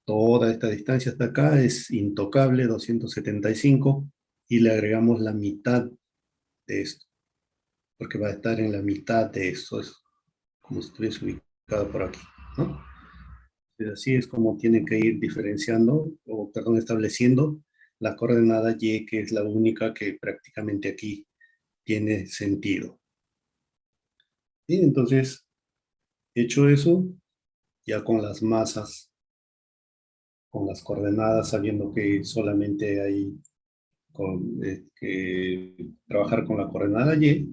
Toda esta distancia hasta acá es intocable, 275, y le agregamos la mitad de esto, porque va a estar en la mitad de esto, es como si estuviese ubicado por aquí, ¿no? Entonces, así es como tienen que ir diferenciando, o perdón, estableciendo la coordenada Y, que es la única que prácticamente aquí tiene sentido. Bien, entonces, hecho eso, ya con las masas, con las coordenadas, sabiendo que solamente hay que trabajar con la coordenada Y,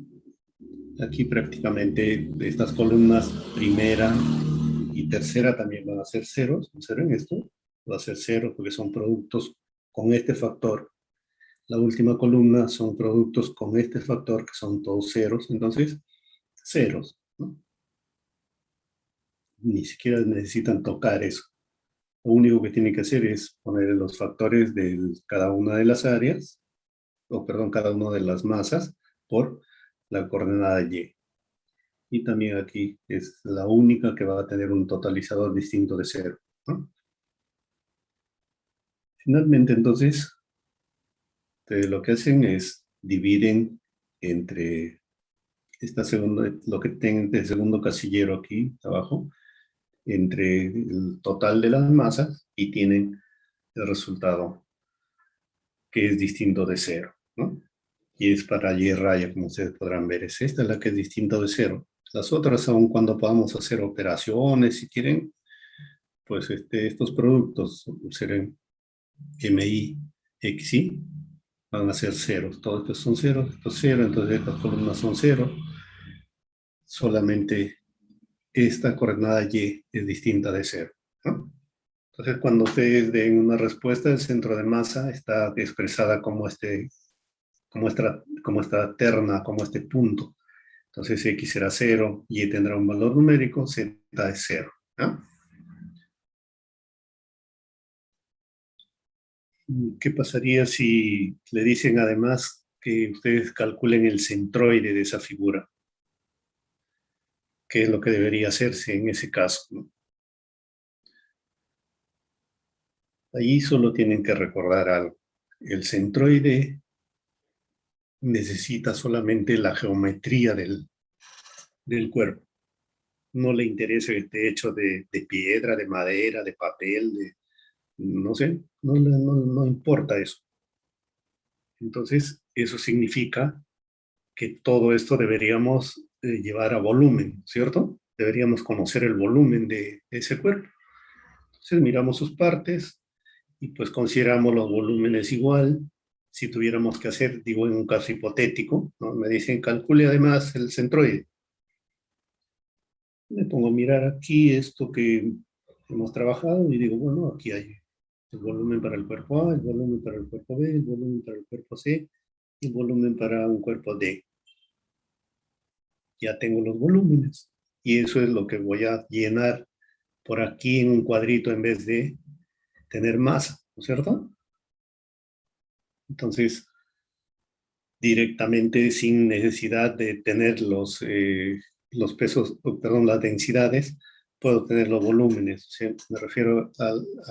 aquí prácticamente estas columnas primera y tercera también van a ser ceros. ¿Observen esto? Va a ser cero porque son productos con este factor. La última columna son productos con este factor que son todos ceros. Entonces, ceros, ¿no? Ni siquiera necesitan tocar eso. Lo único que tienen que hacer es poner los factores de cada una de las áreas, o perdón, cada una de las masas por la coordenada Y. Y también aquí es la única que va a tener un totalizador distinto de cero, ¿no? Finalmente, entonces, lo que hacen es dividen entre esta segunda, lo que tienen de segundo casillero aquí abajo, entre el total de las masas y tienen el resultado que es distinto de cero, ¿no? Y es para Y raya, como ustedes podrán ver, es esta la que es distinta de cero. Las otras, aun cuando podamos hacer operaciones, si quieren, pues estos productos serán MI, XI, van a ser ceros. Todos estos son ceros, estos ceros, entonces estas columnas son cero. Solamente esta coordenada Y es distinta de cero, ¿no? Entonces, cuando ustedes den una respuesta, el centro de masa está expresada como esta terna, como este punto. Entonces X será 0, Y tendrá un valor numérico, Z es 0. ¿Ah? ¿Qué pasaría si le dicen además que ustedes calculen el centroide de esa figura? ¿Qué es lo que debería hacerse en ese caso, ¿no? Allí solo tienen que recordar algo. El centroide necesita solamente la geometría del cuerpo. No le interesa que esté hecho de piedra, de madera, de papel, no sé, no importa eso. Entonces, eso significa que todo esto deberíamos llevar a volumen, ¿cierto? Deberíamos conocer el volumen de ese cuerpo. Entonces, miramos sus partes y pues consideramos los volúmenes igual. Si tuviéramos que hacer, digo, en un caso hipotético, ¿no? Me dicen, calcule además el centroide. Me pongo a mirar aquí esto que hemos trabajado y digo, bueno, aquí hay el volumen para el cuerpo A, el volumen para el cuerpo B, el volumen para el cuerpo C y el volumen para un cuerpo D. Ya tengo los volúmenes y eso es lo que voy a llenar por aquí en un cuadrito en vez de tener masa, ¿no es cierto? Entonces, directamente sin necesidad de tener los pesos, perdón, las densidades, puedo tener los volúmenes. ¿Sí? Me refiero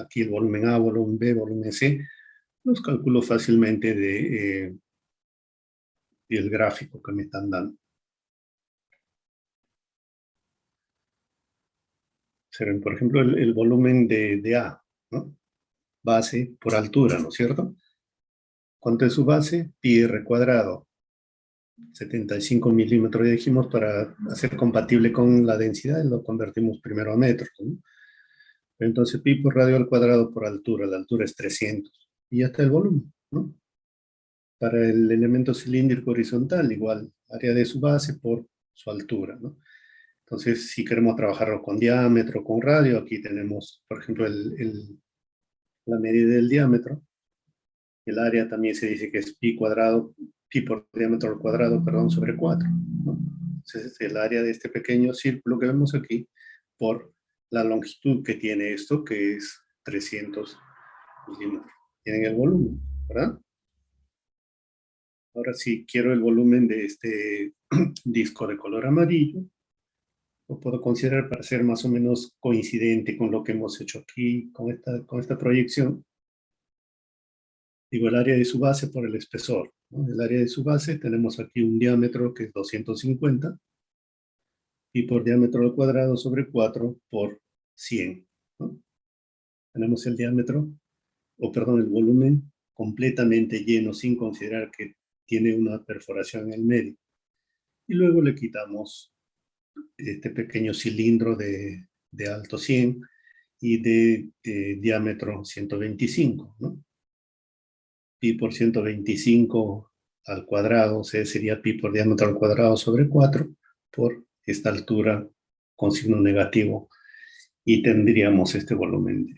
aquí el volumen A, volumen B, volumen C, los calculo fácilmente del gráfico que me están dando. Serán, por ejemplo, el volumen de A, ¿no? Base por altura, ¿no es cierto? ¿Cuánto es su base? Pi r cuadrado. 75 milímetros, ya dijimos, para hacer compatible con la densidad, lo convertimos primero a metros, ¿no? Entonces, pi por radio al cuadrado por altura, la altura es 300. Y ya está el volumen, ¿no? Para el elemento cilíndrico horizontal, igual, área de su base por su altura, ¿no? Entonces, si queremos trabajarlo con diámetro, con radio, aquí tenemos, por ejemplo, la medida del diámetro. El área también se dice que es pi cuadrado, pi por diámetro al cuadrado, perdón, sobre 4, ¿no? Entonces, es el área de este pequeño círculo que vemos aquí por la longitud que tiene esto, que es 300 milímetros. Tienen el volumen, ¿verdad? Ahora sí, quiero el volumen de este disco de color amarillo. Lo puedo considerar para ser más o menos coincidente con lo que hemos hecho aquí, con esta proyección. Digo, el área de su base por el espesor, ¿no? El área de su base tenemos aquí un diámetro que es 250 y por diámetro al cuadrado sobre 4 por 100, ¿no? Tenemos el diámetro, o perdón, el volumen completamente lleno sin considerar que tiene una perforación en el medio. Y luego le quitamos este pequeño cilindro de alto 100 y de diámetro 125, ¿no? Pi por 125 al cuadrado, o sea, sería pi por diámetro al cuadrado sobre 4 por esta altura con signo negativo y tendríamos este volumen.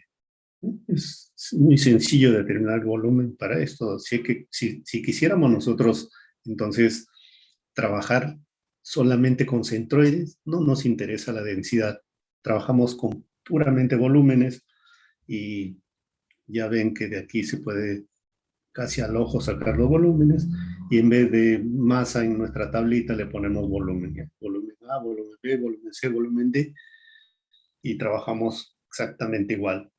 Es muy sencillo determinar el volumen para esto. Si quisiéramos nosotros entonces trabajar solamente con centroides, no nos interesa la densidad. Trabajamos con puramente volúmenes y ya ven que de aquí se puede casi al ojo sacar los volúmenes y en vez de masa en nuestra tablita le ponemos volumen. ¿Ya? Volumen A, volumen B, volumen C, volumen D y trabajamos exactamente igual.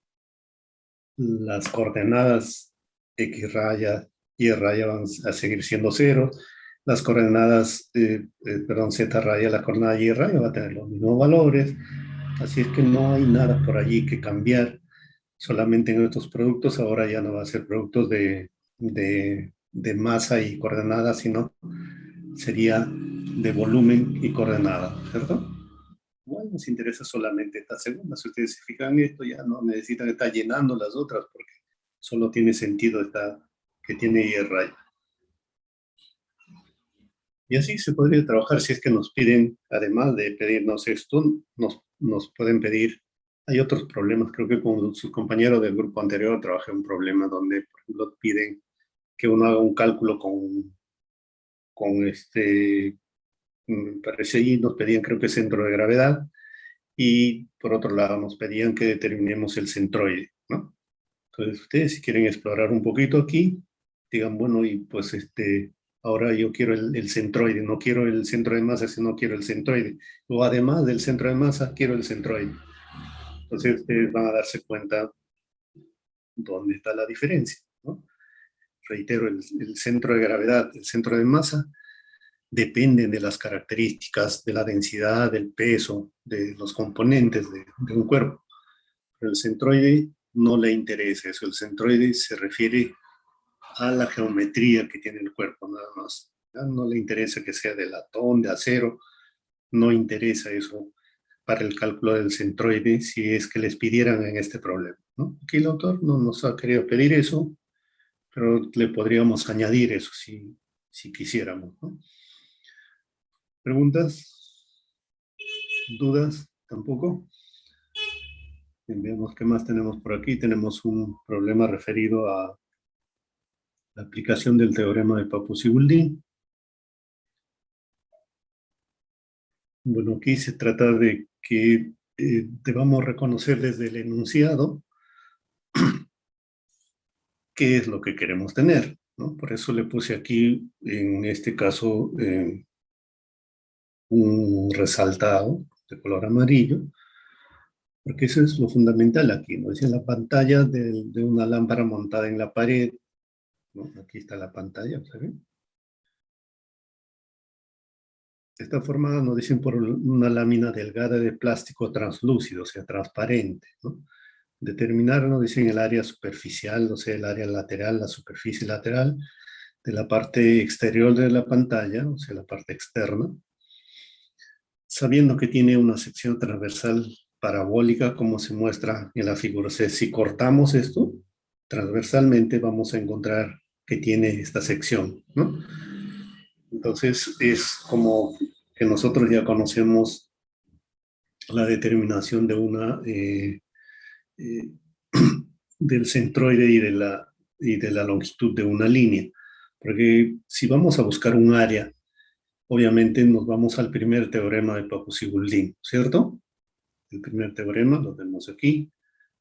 Las coordenadas X raya, Y raya van a seguir siendo cero. Las coordenadas, perdón, Z raya, la coordenada Y raya va a tener los mismos valores. Así es que no hay nada por allí que cambiar. Solamente en estos productos ahora ya no va a ser productos de masa y coordenadas, sino sería de volumen y coordenada, ¿cierto? Igual nos interesa solamente esta segunda. Si ustedes se fijan en esto, ya no necesitan estar llenando las otras porque solo tiene sentido esta que tiene Y raya. Y así se podría trabajar si es que nos piden, además de pedirnos esto, nos pueden pedir. Hay otros problemas, creo que con sus compañeros del grupo anterior trabajé un problema donde, por ejemplo, piden que uno haga un cálculo con me parece ahí nos pedían creo que centro de gravedad, y por otro lado nos pedían que determinemos el centroide, ¿no? Entonces ustedes si quieren explorar un poquito aquí, digan, bueno, y pues ahora yo quiero el centroide, no quiero el centro de masa, sino quiero el centroide. O además del centro de masa, quiero el centroide. Entonces ustedes van a darse cuenta dónde está la diferencia, ¿no? Reitero, el centro de gravedad, el centro de masa, dependen de las características, de la densidad, del peso, de los componentes de un cuerpo. Pero el centroide no le interesa eso. El centroide se refiere a la geometría que tiene el cuerpo, nada más. ¿Ya? No le interesa que sea de latón, de acero, no interesa eso para el cálculo del centroide si es que les pidieran en este problema, ¿no? Aquí el autor no nos ha querido pedir eso, pero le podríamos añadir eso si quisiéramos, ¿no? ¿Preguntas? ¿Dudas? ¿Tampoco? Bien, veamos qué más tenemos por aquí. Tenemos un problema referido a la aplicación del teorema de Papus-Goulding. Bueno, aquí se trata de que debamos reconocer desde el enunciado qué es lo que queremos tener, ¿no? Por eso le puse aquí, en este caso, un resaltado de color amarillo, porque eso es lo fundamental aquí, ¿no? Es en la pantalla de una lámpara montada en la pared, ¿no? Aquí está la pantalla, ¿saben? Está formada, nos dicen, por una lámina delgada de plástico translúcido, o sea, transparente, ¿no? Determinar, nos dicen, el área superficial, o sea, el área lateral, la superficie lateral de la parte exterior de la pantalla, o sea, la parte externa, sabiendo que tiene una sección transversal parabólica, como se muestra en la figura. O sea, si cortamos esto transversalmente, vamos a encontrar que tiene esta sección, ¿no? Entonces, es como que nosotros ya conocemos la determinación de una eh, del centroide y de la longitud de una línea. Porque si vamos a buscar un área, obviamente nos vamos al primer teorema de Papus-Goulding, ¿cierto? El primer teorema lo tenemos aquí.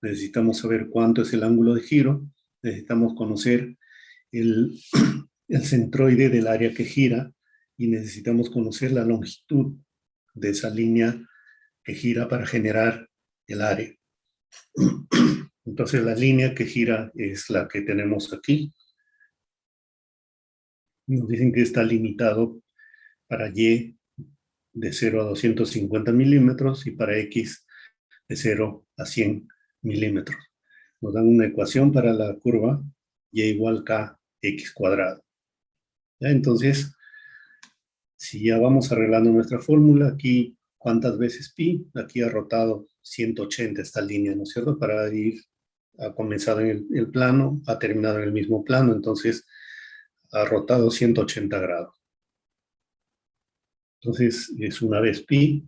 Necesitamos saber cuánto es el ángulo de giro. Necesitamos conocer el, el centroide del área que gira y necesitamos conocer la longitud de esa línea que gira para generar el área. Entonces la línea que gira es la que tenemos aquí. Nos dicen que está limitado para Y de 0 a 250 milímetros y para X de 0 a 100 milímetros. Nos dan una ecuación para la curva Y igual K X cuadrado. ¿Ya? Entonces, si ya vamos arreglando nuestra fórmula, aquí, ¿cuántas veces pi? Aquí ha rotado 180 esta línea, ¿no es cierto? Para ir, ha comenzado en el plano, ha terminado en el mismo plano, entonces ha rotado 180 grados. Entonces, es una vez pi,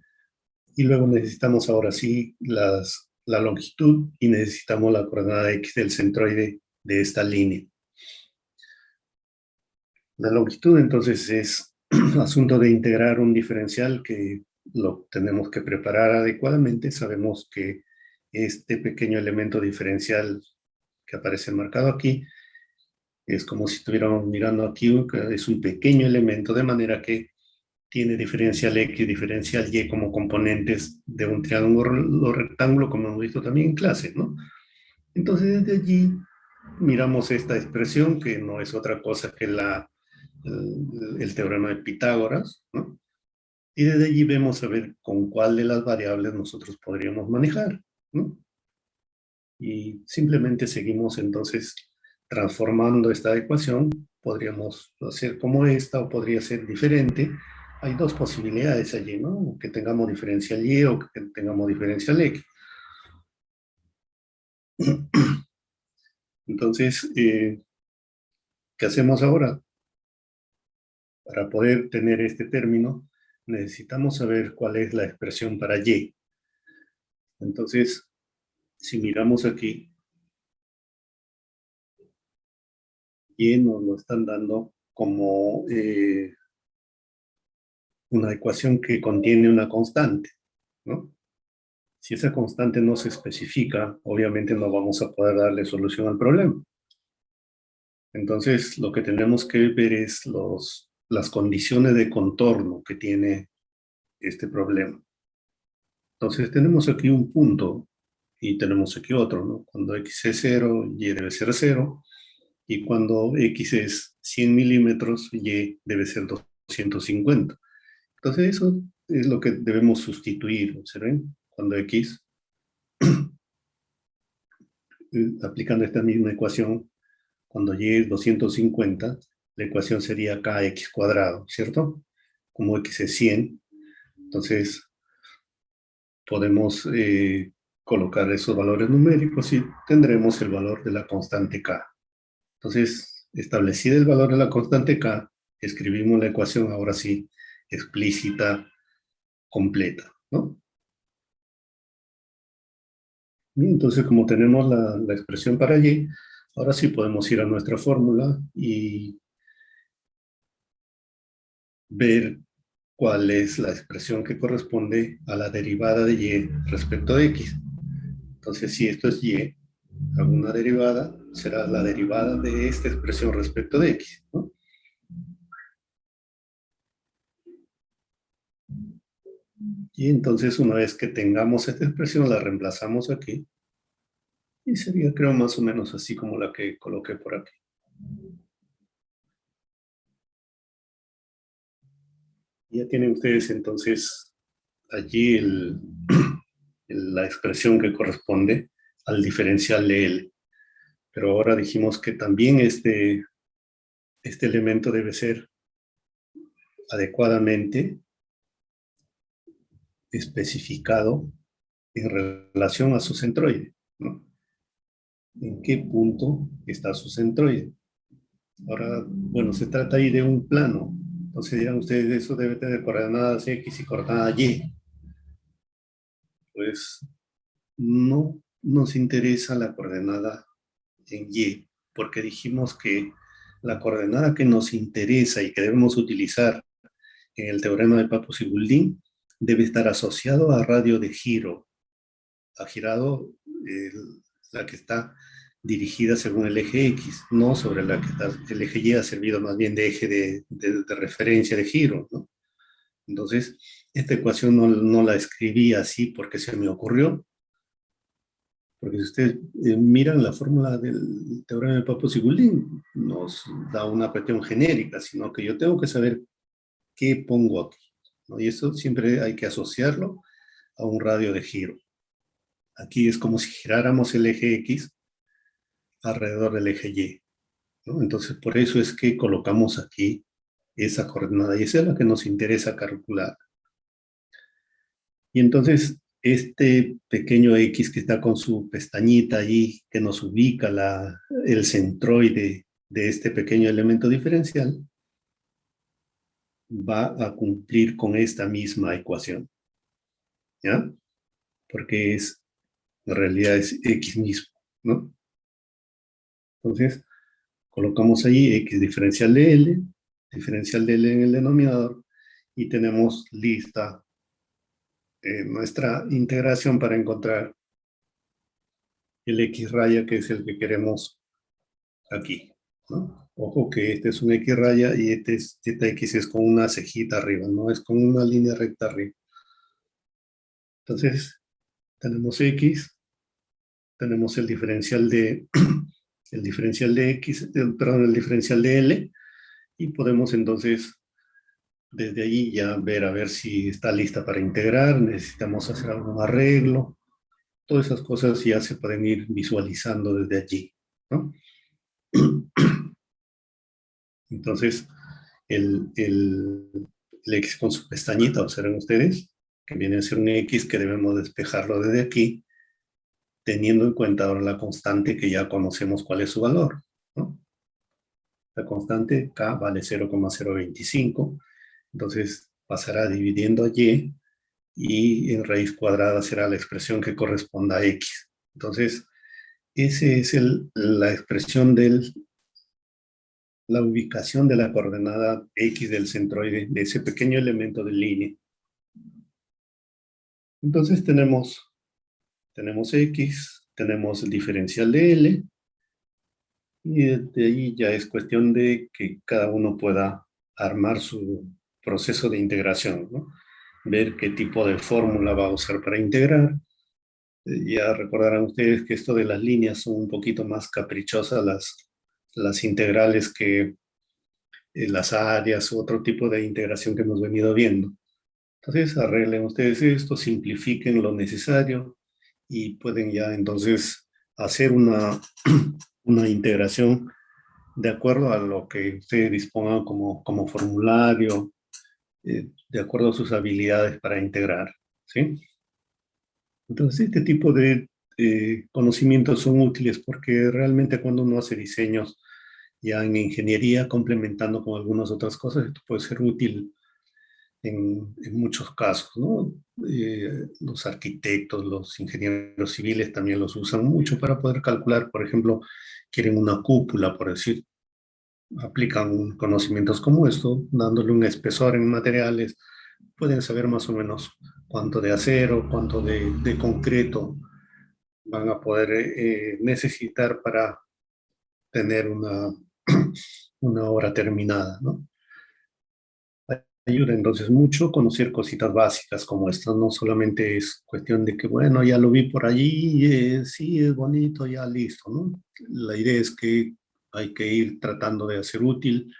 y luego necesitamos ahora sí la longitud y necesitamos la coordenada X del centroide de esta línea. La longitud entonces es asunto de integrar un diferencial que lo tenemos que preparar adecuadamente. Sabemos que este pequeño elemento diferencial que aparece marcado aquí es como si estuviéramos mirando aquí, que es un pequeño elemento, de manera que tiene diferencial X, diferencial Y como componentes de un triángulo rectángulo, como hemos visto también en clase, ¿no? Entonces desde allí miramos esta expresión que no es otra cosa que el teorema de Pitágoras, ¿no? Y desde allí vemos a ver con cuál de las variables nosotros podríamos manejar, ¿no? Y simplemente seguimos entonces transformando esta ecuación. Podríamos hacer como esta o podría ser diferente. Hay dos posibilidades allí, ¿no? Que tengamos diferencial Y o que tengamos diferencial X. Entonces, ¿qué hacemos ahora? Para poder tener este término, necesitamos saber cuál es la expresión para Y. Entonces, si miramos aquí, Y nos lo están dando como una ecuación que contiene una constante, ¿no? Si esa constante no se especifica, obviamente no vamos a poder darle solución al problema. Entonces, lo que tenemos que ver es las condiciones de contorno que tiene este problema. Entonces, tenemos aquí un punto y tenemos aquí otro, ¿no? Cuando x es 0, y debe ser 0, y cuando x es 100 milímetros, y debe ser 250. Entonces, eso es lo que debemos sustituir, ¿observen? Cuando x, aplicando esta misma ecuación, cuando y es 250, la ecuación sería kx cuadrado, ¿cierto? Como x es 100, entonces podemos colocar esos valores numéricos y tendremos el valor de la constante k. Entonces, establecido el valor de la constante k, escribimos la ecuación ahora sí explícita, completa, ¿no? Bien, entonces, como tenemos la expresión para y, ahora sí podemos ir a nuestra fórmula y ver cuál es la expresión que corresponde a la derivada de y respecto de x. Entonces, si esto es y, alguna derivada, será la derivada de esta expresión respecto de x, ¿no? Y entonces, una vez que tengamos esta expresión, la reemplazamos aquí. Y sería, creo, más o menos así como la que coloqué por aquí. Ya tienen ustedes entonces allí la expresión que corresponde al diferencial de L. Pero ahora dijimos que también este elemento debe ser adecuadamente especificado en relación a su centroide, ¿no? ¿En qué punto está su centroide? Ahora, bueno, se trata ahí de un plano. Entonces dirán ustedes, eso debe tener coordenadas X y coordenadas Y. Pues no nos interesa la coordenada en Y, porque dijimos que la coordenada que nos interesa y que debemos utilizar en el teorema de Papus y Goulding debe estar asociado a radio de giro, ha girado la que está dirigida según el eje X, no sobre la que está, el eje Y ha servido más bien de eje de referencia de giro, ¿no? Entonces, esta ecuación no la escribí así porque se me ocurrió, porque si ustedes miran la fórmula del teorema de Papus y Goulding, nos da una cuestión genérica, sino que yo tengo que saber qué pongo aquí, ¿no? Y eso siempre hay que asociarlo a un radio de giro. Aquí es como si giráramos el eje X alrededor del eje Y, ¿no? Entonces, por eso es que colocamos aquí esa coordenada, y esa es la que nos interesa calcular. Y entonces, este pequeño X que está con su pestañita allí, que nos ubica el centroide de este pequeño elemento diferencial, va a cumplir con esta misma ecuación, ¿ya? Porque en realidad es X mismo, ¿no? Entonces, colocamos ahí X diferencial de L en el denominador, y tenemos lista nuestra integración para encontrar el X raya, que es el que queremos aquí, ¿no? Ojo que este es un X raya y esta X es con una cejita arriba, no es con una línea recta arriba. Entonces, tenemos X, tenemos el diferencial de el diferencial de X, perdón, el diferencial de L, y podemos entonces desde ahí ya ver a ver si está lista para integrar, necesitamos hacer algún arreglo, todas esas cosas ya se pueden ir visualizando desde allí, ¿no? Entonces, el X con su pestañita, observen ustedes, que viene a ser un X que debemos despejarlo desde aquí, teniendo en cuenta ahora la constante que ya conocemos cuál es su valor, ¿no? La constante K vale 0,025, entonces pasará dividiendo a y en raíz cuadrada será la expresión que corresponda a X. Entonces, esa es la expresión la ubicación de la coordenada X del centroide, de ese pequeño elemento de línea. Entonces tenemos X, tenemos el diferencial de L, y de ahí ya es cuestión de que cada uno pueda armar su proceso de integración, ¿no? Ver qué tipo de fórmula va a usar para integrar. Ya recordarán ustedes que esto de las líneas son un poquito más caprichosas las integrales que las áreas u otro tipo de integración que hemos venido viendo. Entonces arreglen ustedes esto, simplifiquen lo necesario y pueden ya entonces hacer una integración de acuerdo a lo que ustedes dispongan como formulario, de acuerdo a sus habilidades para integrar, ¿sí? Entonces, este tipo de conocimientos son útiles porque realmente cuando uno hace diseños ya en ingeniería, complementando con algunas otras cosas, esto puede ser útil en muchos casos, ¿no? Los arquitectos, los ingenieros civiles también los usan mucho para poder calcular, por ejemplo, quieren una cúpula, por decir, aplican conocimientos como esto, dándole un espesor en materiales, pueden saber más o menos cuánto de acero, cuánto de concreto van a poder necesitar para tener una obra terminada, ¿no? Ayuda entonces mucho conocer cositas básicas como esto, no solamente es cuestión de que, bueno, ya lo vi por allí, sí, es bonito, ya listo, ¿no? La idea es que hay que ir tratando de hacer útil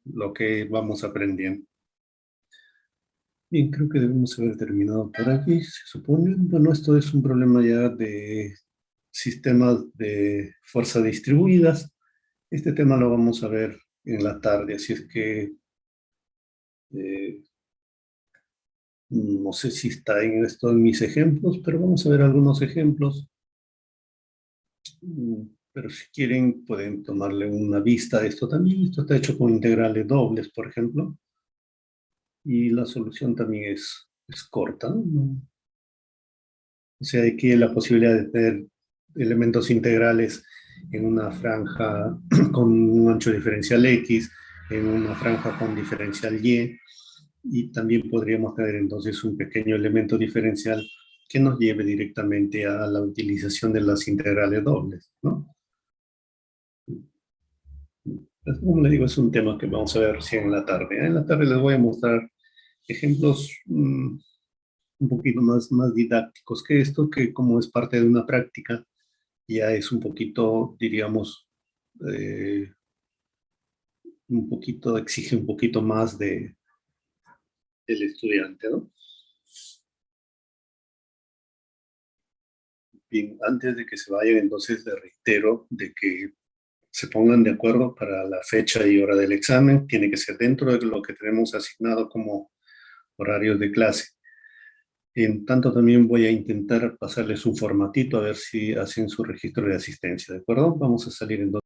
lo que vamos aprendiendo. Bien, creo que debemos haber terminado por aquí, se supone. Bueno, esto es un problema ya de sistemas de fuerza distribuidas. Este tema lo vamos a ver en la tarde, así es que eh, no sé si está en esto en mis ejemplos, pero vamos a ver algunos ejemplos. Pero si quieren, pueden tomarle una vista a esto también. Esto está hecho con integrales dobles, por ejemplo. Y la solución también es corta, ¿no? O sea, aquí hay la posibilidad de tener elementos integrales en una franja con un ancho diferencial X, en una franja con diferencial y también podríamos tener entonces un pequeño elemento diferencial que nos lleve directamente a la utilización de las integrales dobles, ¿no? Pues, como le digo, es un tema que vamos a ver recién en la tarde. En la tarde les voy a mostrar ejemplos un poquito más didácticos que esto, que como es parte de una práctica, ya es un poquito, diríamos, eh, un poquito, exige un poquito más del estudiante, ¿no? Bien, antes de que se vayan, entonces les reitero de que se pongan de acuerdo para la fecha y hora del examen. Tiene que ser dentro de lo que tenemos asignado como horarios de clase. En tanto, también voy a intentar pasarles un formatito a ver si hacen su registro de asistencia, ¿de acuerdo? Vamos a salir entonces.